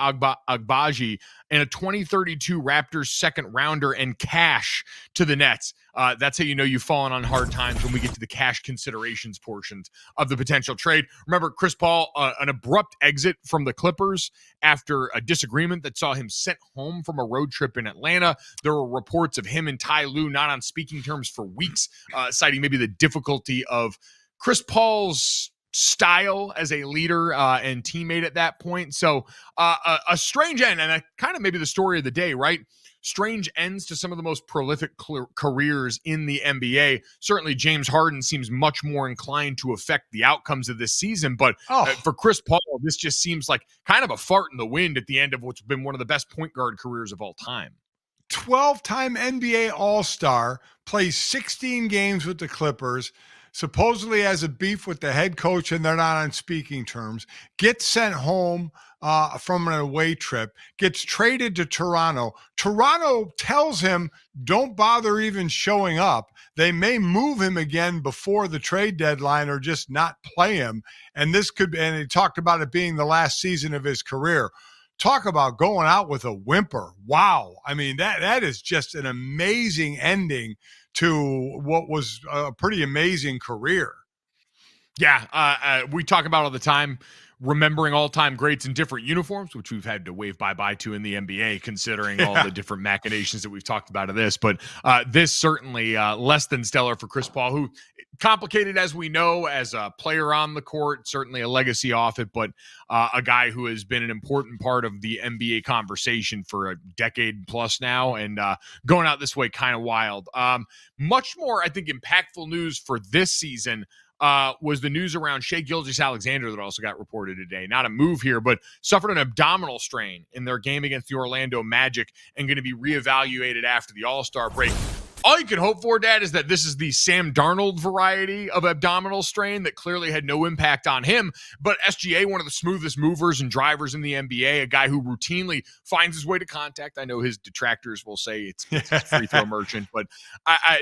Agbaji, and a 2032 Raptors second rounder and cash to the Nets. That's how you know you've fallen on hard times when we get to the cash considerations portions of the potential trade. Remember, Chris Paul, an abrupt exit from the Clippers after a disagreement that saw him sent home from a road trip in Atlanta. There were reports of him and Ty Lue not on speaking terms for weeks, citing maybe the difficulty of Chris Paul's style as a leader and teammate at that point. So a strange end, and kind of maybe the story of the day, right? Strange ends to some of the most prolific careers in the NBA. Certainly James Harden seems much more inclined to affect the outcomes of this season, but for Chris Paul, this just seems like kind of a fart in the wind at the end of what's been one of the best point guard careers of all time. 12-time NBA All-Star, plays 16 games with the Clippers, supposedly has a beef with the head coach and they're not on speaking terms, gets sent home from an away trip, gets traded to Toronto. Toronto tells him, don't bother even showing up. They may move him again before the trade deadline or just not play him. And he talked about it being the last season of his career. Talk about going out with a whimper. Wow. I mean, that is just an amazing ending to what was a pretty amazing career. Yeah, we talk about all the time remembering all-time greats in different uniforms, which we've had to wave bye-bye to in the NBA, considering all the different machinations that we've talked about of this. But this certainly less than stellar for Chris Paul, who complicated, as we know, as a player on the court, certainly a legacy off it, but a guy who has been an important part of the NBA conversation for a decade plus now, and going out this way, kind of wild. Much more, I think, impactful news for this season was the news around Shai Gilgeous-Alexander that also got reported today. Not a move here, but suffered an abdominal strain in their game against the Orlando Magic and going to be reevaluated after the All-Star break. All you can hope for, Dad, is that this is the Sam Darnold variety of abdominal strain that clearly had no impact on him. But SGA, one of the smoothest movers and drivers in the NBA, a guy who routinely finds his way to contact. I know his detractors will say it's a free throw merchant, but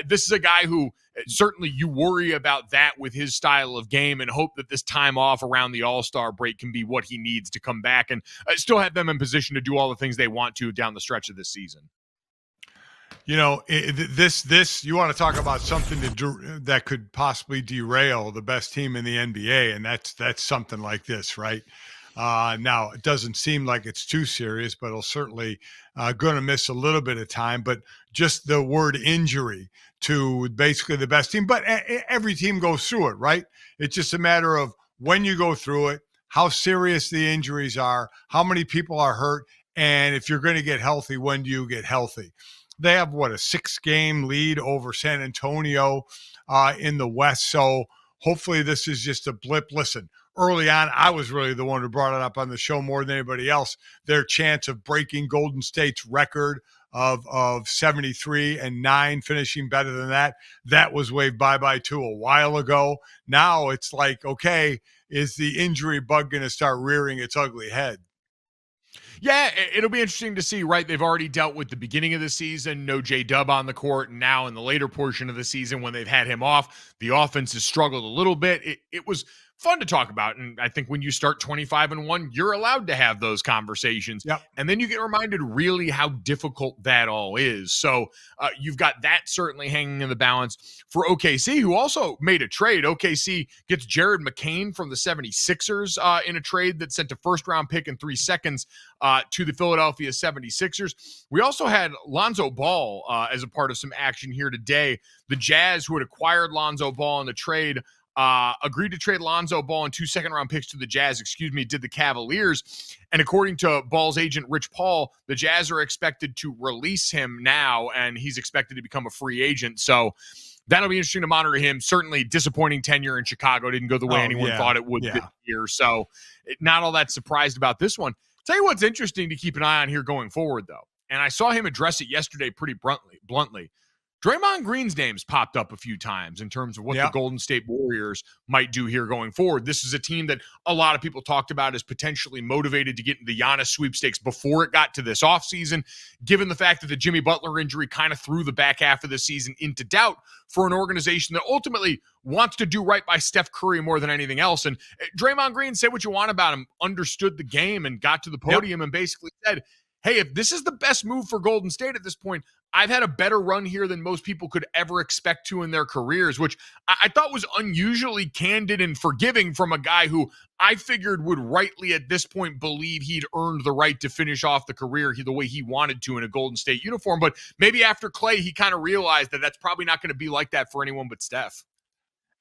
this is a guy who certainly you worry about that with his style of game and hope that this time off around the All-Star break can be what he needs to come back and still have them in position to do all the things they want to down the stretch of this season. You know, this you want to talk about something that could possibly derail the best team in the NBA, and that's something like this, right? Now, it doesn't seem like it's too serious, but it'll certainly going to miss a little bit of time. But just the word injury to basically the best team, but every team goes through it, right? It's just a matter of when you go through it, how serious the injuries are, how many people are hurt, and if you're going to get healthy, when do you get healthy? They have, a 6-game lead over San Antonio in the West. So hopefully this is just a blip. Listen, early on, I was really the one who brought it up on the show more than anybody else. Their chance of breaking Golden State's record of 73-9, finishing better than that was waved bye-bye to a while ago. Now it's like, okay, is the injury bug going to start rearing its ugly head? Yeah, it'll be interesting to see, right? They've already dealt with the beginning of the season, no J-Dub on the court, and now in the later portion of the season when they've had him off, the offense has struggled a little bit. It was fun to talk about, and I think when you start 25-1, you're allowed to have those conversations. Yep. And then you get reminded really how difficult that all is. So you've got that certainly hanging in the balance. For OKC, who also made a trade, OKC gets Jared McCain from the 76ers in a trade that sent a first-round pick and 3 seconds to the Philadelphia 76ers. We also had Lonzo Ball as a part of some action here today. The Jazz, who had acquired Lonzo Ball in the trade, agreed to trade Lonzo Ball and 2 second-round picks to the Jazz, did the Cavaliers. And according to Ball's agent, Rich Paul, the Jazz are expected to release him now, and he's expected to become a free agent. So that'll be interesting to monitor him. Certainly disappointing tenure in Chicago. Didn't go the way anyone thought it would this year. So not all that surprised about this one. Tell you what's interesting to keep an eye on here going forward, though. And I saw him address it yesterday pretty bluntly. Draymond Green's name's popped up a few times in terms of what the Golden State Warriors might do here going forward. This is a team that a lot of people talked about as potentially motivated to get into the Giannis sweepstakes before it got to this offseason, given the fact that the Jimmy Butler injury kind of threw the back half of the season into doubt for an organization that ultimately wants to do right by Steph Curry more than anything else. And Draymond Green, say what you want about him, understood the game and got to the podium and basically said, hey, if this is the best move for Golden State at this point, I've had a better run here than most people could ever expect to in their careers, which I thought was unusually candid and forgiving from a guy who I figured would rightly at this point believe he'd earned the right to finish off the career the way he wanted to in a Golden State uniform. But maybe after Clay, he kind of realized that that's probably not going to be like that for anyone but Steph.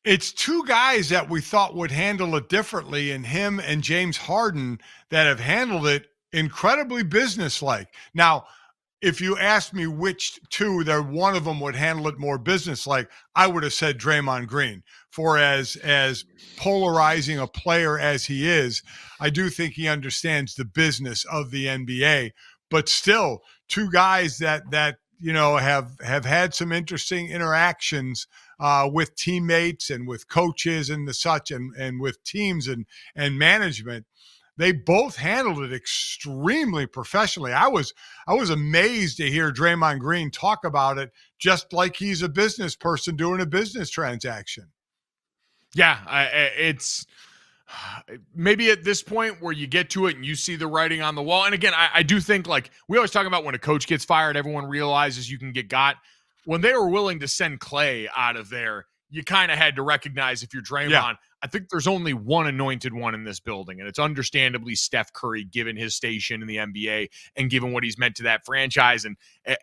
It's two guys that we thought would handle it differently, and him and James Harden that have handled it incredibly businesslike. Now, if you asked me which two, one of them would handle it more businesslike, I would have said Draymond Green. For as polarizing a player as he is, I do think he understands the business of the NBA. But still, two guys that have had some interesting interactions with teammates and with coaches and the such, and with teams and management. They both handled it extremely professionally. I was amazed to hear Draymond Green talk about it just like he's a business person doing a business transaction. Yeah, it's maybe at this point where you get to it and you see the writing on the wall. And again, I do think, like we always talk about when a coach gets fired, everyone realizes you can get got. When they were willing to send Clay out of there, you kind of had to recognize if you're Draymond. Yeah. I think there's only one anointed one in this building, and it's understandably Steph Curry, given his station in the NBA and given what he's meant to that franchise. And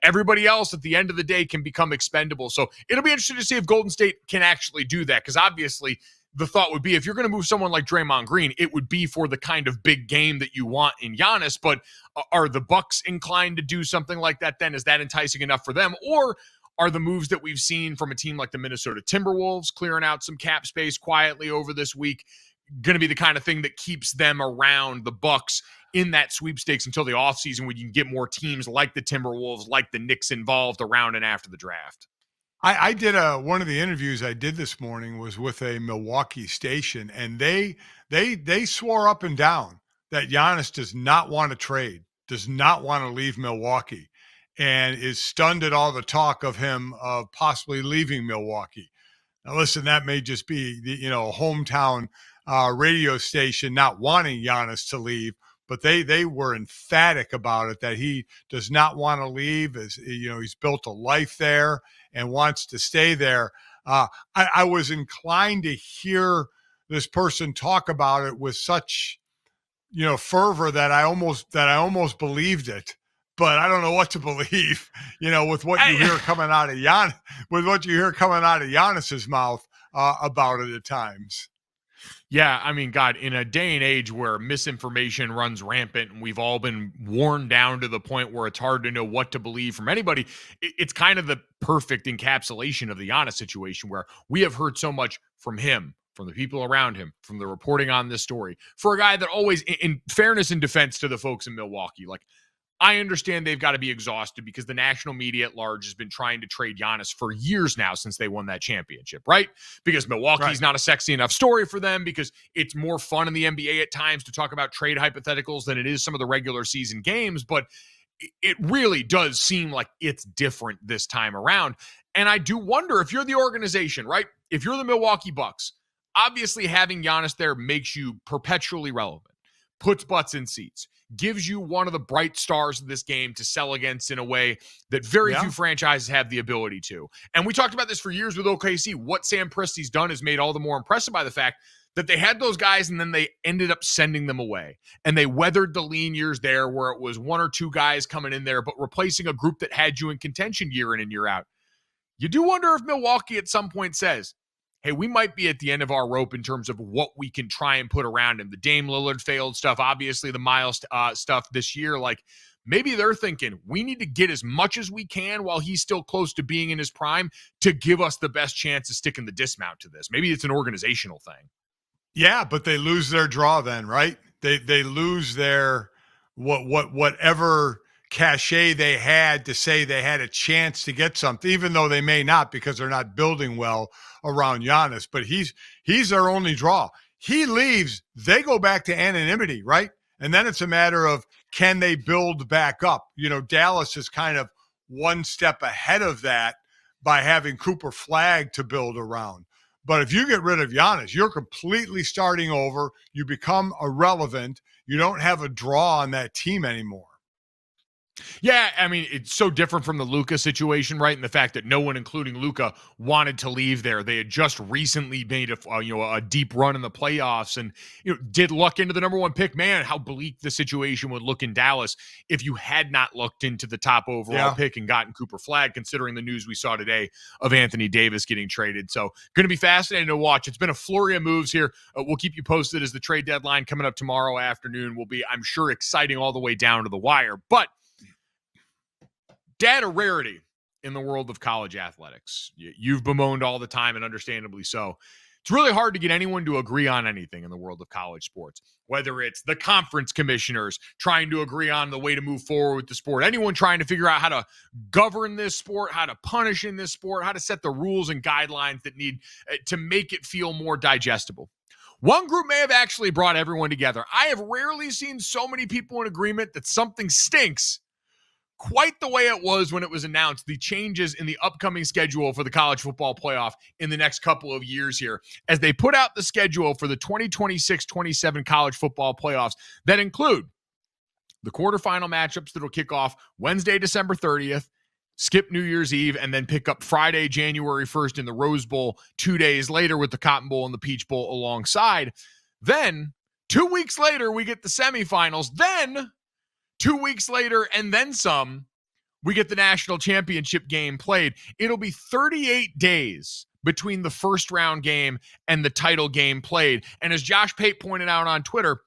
everybody else at the end of the day can become expendable. So it'll be interesting to see if Golden State can actually do that, because obviously the thought would be if you're going to move someone like Draymond Green, it would be for the kind of big game that you want in Giannis. But are the Bucks inclined to do something like that then? Is that enticing enough for them? Or Are the moves that we've seen from a team like the Minnesota Timberwolves clearing out some cap space quietly over this week going to be the kind of thing that keeps them around the Bucks in that sweepstakes until the offseason when you can get more teams like the Timberwolves, like the Knicks involved around and after the draft? I did one of the interviews I did this morning was with a Milwaukee station, and they swore up and down that Giannis does not want to trade, does not want to leave Milwaukee, and is stunned at all the talk of him possibly leaving Milwaukee. Now, listen, that may just be a hometown radio station not wanting Giannis to leave, but they were emphatic about it, that he does not want to leave. As he's built a life there and wants to stay there. I was inclined to hear this person talk about it with such fervor that I almost believed it. But I don't know what to believe, with what you hear coming out of Giannis's mouth about it at times. Yeah, I mean, God, in a day and age where misinformation runs rampant and we've all been worn down to the point where it's hard to know what to believe from anybody, it's kind of the perfect encapsulation of the Giannis situation, where we have heard so much from him, from the people around him, from the reporting on this story, for a guy that always, in fairness and defense to the folks in Milwaukee, like, I understand they've got to be exhausted because the national media at large has been trying to trade Giannis for years now since they won that championship, right? Because Milwaukee's not a sexy enough story for them, because it's more fun in the NBA at times to talk about trade hypotheticals than it is some of the regular season games. But it really does seem like it's different this time around. And I do wonder if you're the organization, right? If you're the Milwaukee Bucks, obviously having Giannis there makes you perpetually relevant, puts butts in seats, gives you one of the bright stars of this game to sell against in a way that very few franchises have the ability to. And we talked about this for years with OKC. What Sam Presti's done is made all the more impressive by the fact that they had those guys and then they ended up sending them away. And they weathered the lean years there where it was one or two guys coming in there, but replacing a group that had you in contention year in and year out. You do wonder if Milwaukee at some point says, hey, we might be at the end of our rope in terms of what we can try and put around him. The Dame Lillard failed stuff, obviously the Miles stuff this year. Like, maybe they're thinking we need to get as much as we can while he's still close to being in his prime to give us the best chance of sticking the dismount to this. Maybe it's an organizational thing. Yeah, but they lose their draw then, right? They lose their whatever cachet they had to say they had a chance to get something, even though they may not, because they're not building well around Giannis. But he's their only draw. He leaves, they go back to anonymity, right? And then it's a matter of, can they build back up? Dallas is kind of one step ahead of that by having Cooper Flagg to build around. But if you get rid of Giannis, you're completely starting over. You become irrelevant. You don't have a draw on that team anymore. Yeah, I mean, it's so different from the Luka situation, right? And the fact that no one, including Luka, wanted to leave there. They had just recently made a deep run in the playoffs and did luck into the number one pick. Man, how bleak the situation would look in Dallas if you had not looked into the top overall pick and gotten Cooper Flagg, considering the news we saw today of Anthony Davis getting traded. So going to be fascinating to watch. It's been a flurry of moves here. We'll keep you posted as the trade deadline coming up tomorrow afternoon will be, I'm sure, exciting all the way down to the wire. But data rarity in the world of college athletics. You've bemoaned all the time, and understandably so. It's really hard to get anyone to agree on anything in the world of college sports, whether it's the conference commissioners trying to agree on the way to move forward with the sport, anyone trying to figure out how to govern this sport, how to punish in this sport, how to set the rules and guidelines that need to make it feel more digestible. One group may have actually brought everyone together. I have rarely seen so many people in agreement that something stinks quite the way it was when it was announced, the changes in the upcoming schedule for the college football playoff in the next couple of years here, as they put out the schedule for the 2026-27 college football playoffs that include the quarterfinal matchups that will kick off Wednesday, December 30th, skip New Year's Eve, and then pick up Friday, January 1st in the Rose Bowl 2 days later with the Cotton Bowl and the Peach Bowl alongside. Then 2 weeks later, we get the semifinals. Then 2 weeks later, and then some, we get the national championship game played. It'll be 38 days between the first round game and the title game played. And as Josh Pate pointed out on Twitter,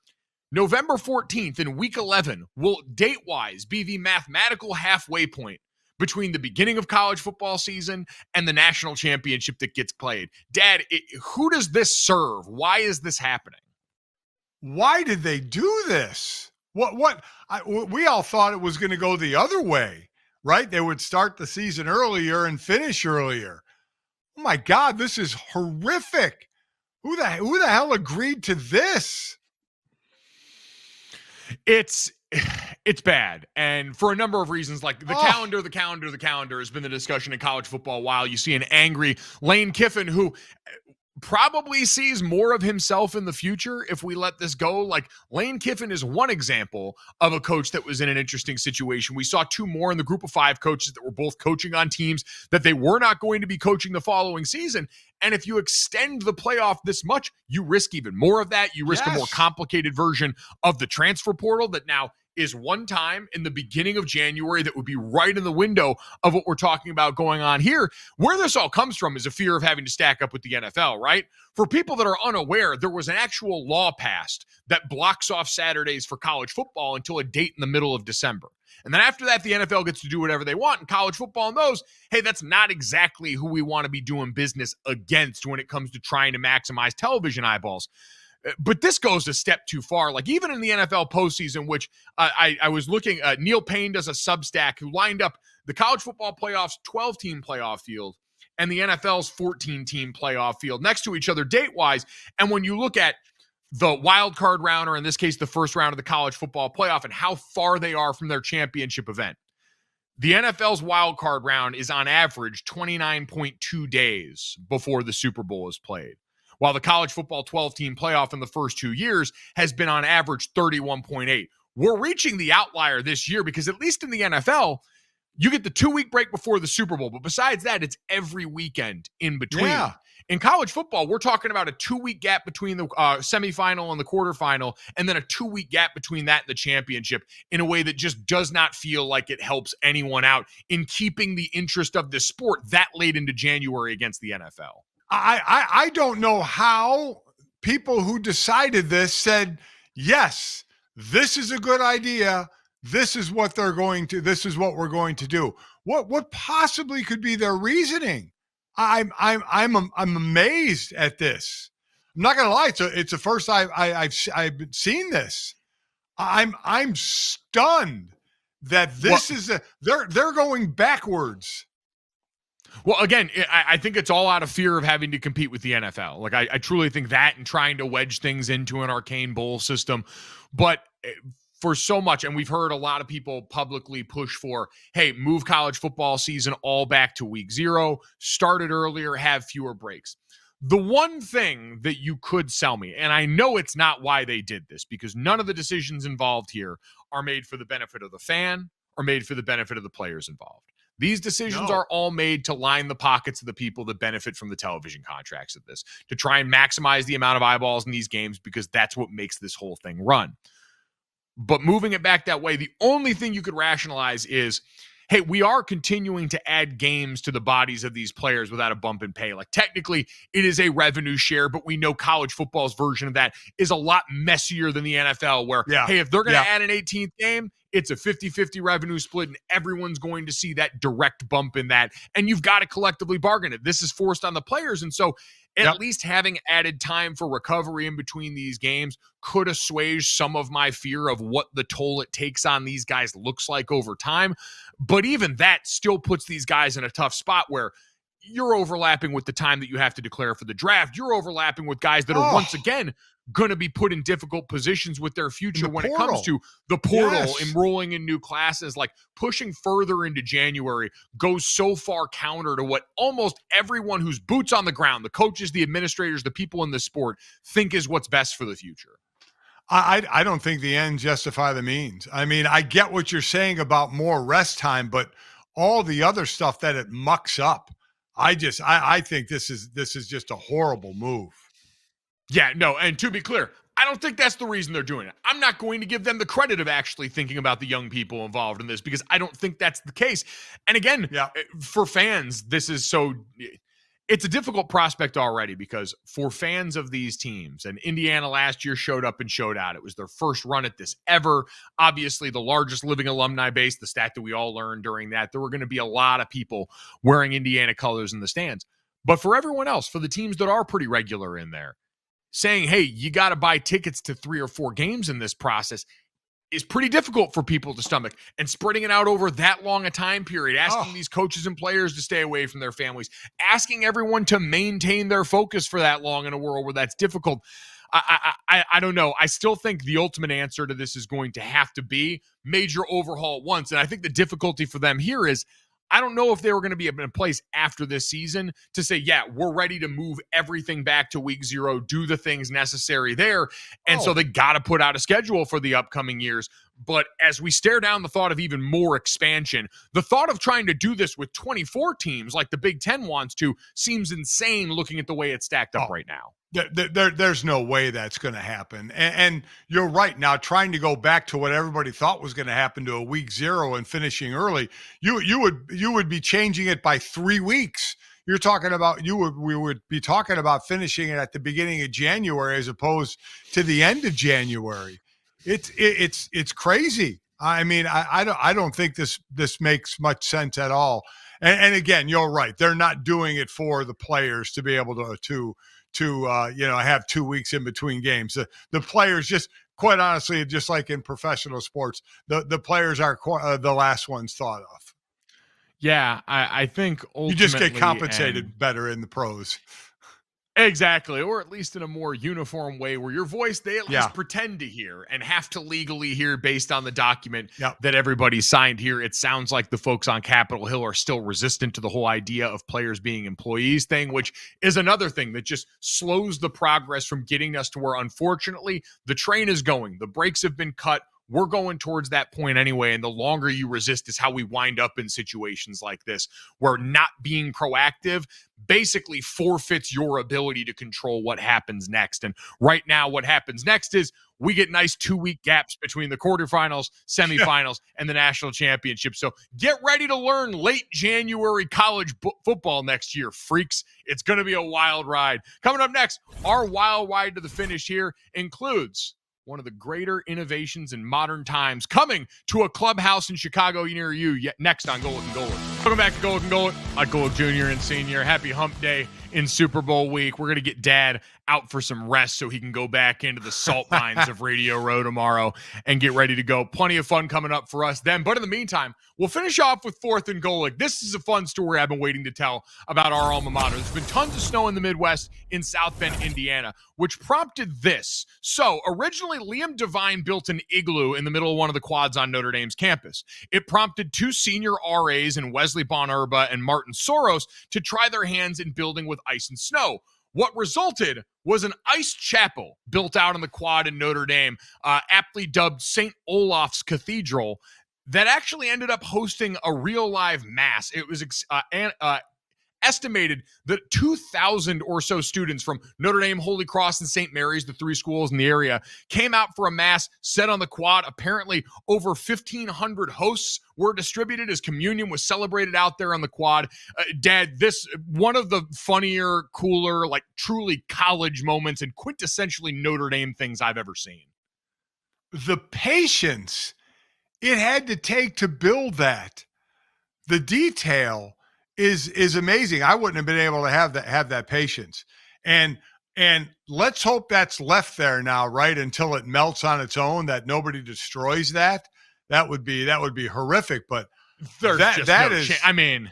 November 14th in week 11 will date-wise be the mathematical halfway point between the beginning of college football season and the national championship that gets played. Dad, who does this serve? Why is this happening? Why did they do this? We all thought it was going to go the other way, right? They would start the season earlier and finish earlier. Oh my God, this is horrific. Who the hell agreed to this? It's bad. And for a number of reasons, like the calendar has been the discussion in college football. While you see an angry Lane Kiffin who probably sees more of himself in the future if we let this go. Like Lane Kiffin is one example of a coach that was in an interesting situation. We saw two more in the group of 5 coaches that were both coaching on teams that they were not going to be coaching the following season. And if you extend the playoff this much, you risk even more of that. You risk a more complicated version of the transfer portal that now is one time in the beginning of January that would be right in the window of what we're talking about going on here. Where this all comes from is a fear of having to stack up with the NFL, right? For people that are unaware, there was an actual law passed that blocks off Saturdays for college football until a date in the middle of December. And then after that, the NFL gets to do whatever they want, and college football knows, hey, that's not exactly who we want to be doing business against when it comes to trying to maximize television eyeballs. But this goes a step too far. Like even in the NFL postseason, which I was looking, Neil Payne does a Substack who lined up the college football playoffs 12-team playoff field and the NFL's 14-team playoff field next to each other date-wise. And when you look at the wild card round, or in this case, the first round of the college football playoff, and how far they are from their championship event, the NFL's wild card round is on average 29.2 days before the Super Bowl is played, while the college football 12-team playoff in the first 2 years has been on average 31.8. We're reaching the outlier this year because at least in the NFL, you get the 2-week break before the Super Bowl. But besides that, it's every weekend in between. Yeah. In college football, we're talking about a 2-week gap between the semifinal and the quarterfinal, and then a 2-week gap between that and the championship in a way that just does not feel like it helps anyone out in keeping the interest of the sport that late into January against the NFL. I don't know how people who decided this said, yes, this is a good idea. This is what we're going to do. What possibly could be their reasoning? I'm amazed at this. I'm not gonna lie. It's the first I've seen this. I'm stunned that this they're going backwards. Well, again, I think it's all out of fear of having to compete with the NFL. Like, I truly think that, and trying to wedge things into an arcane bowl system. But for so much, and we've heard a lot of people publicly push for, hey, move college football season all back to week 0, start it earlier, have fewer breaks. The one thing that you could sell me, and I know it's not why they did this, because none of the decisions involved here are made for the benefit of the fan or made for the benefit of the players involved. These decisions are all made to line the pockets of the people that benefit from the television contracts of this, to try and maximize the amount of eyeballs in these games, because that's what makes this whole thing run. But moving it back that way, the only thing you could rationalize is, hey, we are continuing to add games to the bodies of these players without a bump in pay. Like, technically, it is a revenue share, but we know college football's version of that is a lot messier than the NFL, where, hey, if they're going to add an 18th game, it's a 50-50 revenue split, and everyone's going to see that direct bump in that. And you've got to collectively bargain it. This is forced on the players. And so at least having added time for recovery in between these games could assuage some of my fear of what the toll it takes on these guys looks like over time. But even that still puts these guys in a tough spot where you're overlapping with the time that you have to declare for the draft. You're overlapping with guys that are once again going to be put in difficult positions with their future when it comes to the portal, enrolling in new classes. Like, pushing further into January goes so far counter to what almost everyone who's boots on the ground, the coaches, the administrators, the people in the sport, think is what's best for the future. I don't think the ends justify the means. I mean, I get what you're saying about more rest time, but all the other stuff that it mucks up, I think this is just a horrible move. Yeah, no, and to be clear, I don't think that's the reason they're doing it. I'm not going to give them the credit of actually thinking about the young people involved in this, because I don't think that's the case. And again, for fans, this is so it's a difficult prospect already because for fans of these teams, and Indiana last year showed up and showed out. It was their first run at this ever. Obviously, the largest living alumni base, the stat that we all learned during that. There were going to be a lot of people wearing Indiana colors in the stands. But for everyone else, for the teams that are pretty regular in there, saying, hey, you got to buy tickets to 3 or 4 games in this process is pretty difficult for people to stomach. And spreading it out over that long a time period, asking these coaches and players to stay away from their families, asking everyone to maintain their focus for that long in a world where that's difficult. I don't know. I still think the ultimate answer to this is going to have to be major overhaul at once. And I think the difficulty for them here is I don't know if they were going to be in a place after this season to say, yeah, we're ready to move everything back to week 0, do the things necessary there. And so they got to put out a schedule for the upcoming years. But as we stare down the thought of even more expansion, the thought of trying to do this with 24 teams like the Big Ten wants to seems insane looking at the way it's stacked up right now. There's no way that's going to happen. And you're right. Now, trying to go back to what everybody thought was going to happen to a week 0 and finishing early, you would be changing it by 3 weeks. You're talking about we would be talking about finishing it at the beginning of January as opposed to the end of January. It's crazy. I mean, I don't think this makes much sense at all. And again, you're right. They're not doing it for the players to be able to have 2 weeks in between games. The players, just quite honestly, just like in professional sports, the players are the last ones thought of. Yeah, I think ultimately, you just get compensated better in the pros. Exactly, or at least in a more uniform way where your voice they at least pretend to hear and have to legally hear based on the document that everybody signed here. It sounds like the folks on Capitol Hill are still resistant to the whole idea of players being employees thing, which is another thing that just slows the progress from getting us to where, unfortunately, the train is going. The brakes have been cut. We're going towards that point anyway, and the longer you resist is how we wind up in situations like this, where not being proactive basically forfeits your ability to control what happens next. And right now, what happens next is we get nice 2-week gaps between the quarterfinals, semifinals, and the national championship. So get ready to learn late January college football next year, freaks. It's going to be a wild ride. Coming up next, our wild ride to the finish here includes one of the greater innovations in modern times coming to a clubhouse in Chicago near you next on Golic Golic. Welcome back to Golic Golic. Golic Jr. and Sr. Happy hump day in Super Bowl week. We're going to get Dad out for some rest so he can go back into the salt mines of Radio Row tomorrow and get ready to go. Plenty of fun coming up for us then. But in the meantime, we'll finish off with 4th and Golic. This is a fun story I've been waiting to tell about our alma mater. There's been tons of snow in the Midwest in South Bend, Indiana, which prompted this. So originally, Liam Devine built an igloo in the middle of one of the quads on Notre Dame's campus. It prompted 2 senior RAs in Wesley Bonurba and Martin Soros to try their hands in building with ice and snow. What resulted was an ice chapel built out on the quad in Notre Dame, aptly dubbed St. Olaf's Cathedral, that actually ended up hosting a real live mass. It was estimated that 2,000 or so students from Notre Dame, Holy Cross, and St. Mary's, the 3 schools in the area, came out for a mass set on the quad. Apparently, over 1,500 hosts were distributed as communion was celebrated out there on the quad. Dad, this one of the funnier, cooler, like truly college moments and quintessentially Notre Dame things I've ever seen. The patience it had to take to build that, the detail is amazing. I wouldn't have been able to have that patience. And let's hope that's left there now, right, until it melts on its own, that nobody destroys that. That would be horrific. But I mean,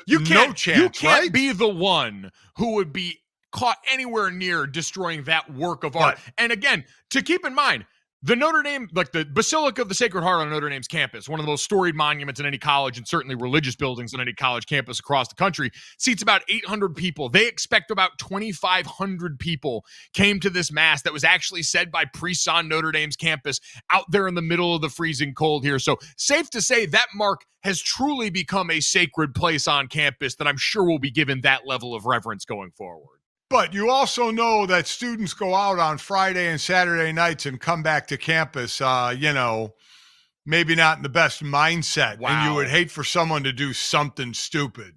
you can't be the one who would be caught anywhere near destroying that work of art. And again, to keep in mind, the Notre Dame, like the Basilica of the Sacred Heart on Notre Dame's campus, one of the most storied monuments in any college and certainly religious buildings on any college campus across the country, seats about 800 people. They expect about 2,500 people came to this mass that was actually said by priests on Notre Dame's campus out there in the middle of the freezing cold here. So safe to say that mark has truly become a sacred place on campus that I'm sure will be given that level of reverence going forward. But you also know that students go out on Friday and Saturday nights and come back to campus, maybe not in the best mindset. Wow. And you would hate for someone to do something stupid.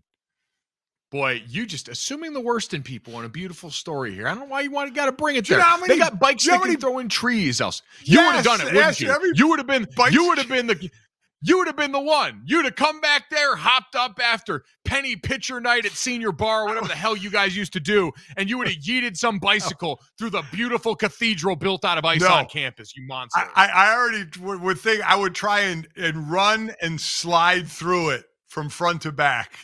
Boy, you just assuming the worst in people in a beautiful story here. I don't know why you got to bring it there. You know how many- They got bikes you know that how can many- throw in trees. Else, you would have done it, wouldn't yes, you? every You would have been. bike- You would have been the. You would have been the one. You'd have come back there, hopped up after penny pitcher night at Senior Bar, whatever the hell you guys used to do, and you would have yeeted some bicycle through the beautiful cathedral built out of ice on campus, you monster. I already would think I would try and run and slide through it from front to back.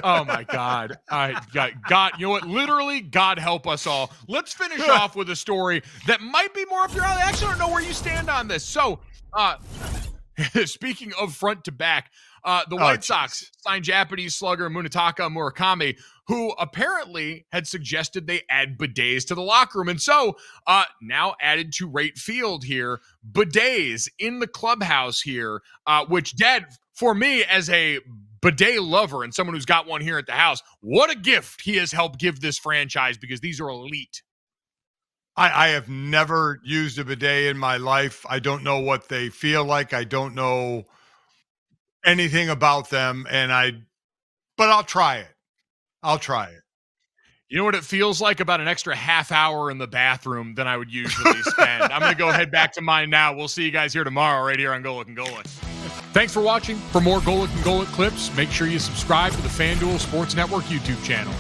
Oh my God. God, you know what? Literally, God help us all. Let's finish off with a story that might be more up your alley. I actually don't know where you stand on this. So, speaking of front to back, the White Sox signed Japanese slugger Munetaka Murakami, who apparently had suggested they add bidets to the locker room. And so now added to right field here, bidets in the clubhouse here, which, Dad, for me as a bidet lover and someone who's got one here at the house, what a gift he has helped give this franchise, because these are elite. I have never used a bidet in my life. I don't know what they feel like. I don't know anything about them. But I'll try it. I'll try it. You know what it feels like? About an extra half hour in the bathroom than I would usually spend. I'm going to go head back to mine now. We'll see you guys here tomorrow right here on Golic and Golic. Thanks for watching. For more Golic and Golic clips, make sure you subscribe to the FanDuel Sports Network YouTube channel.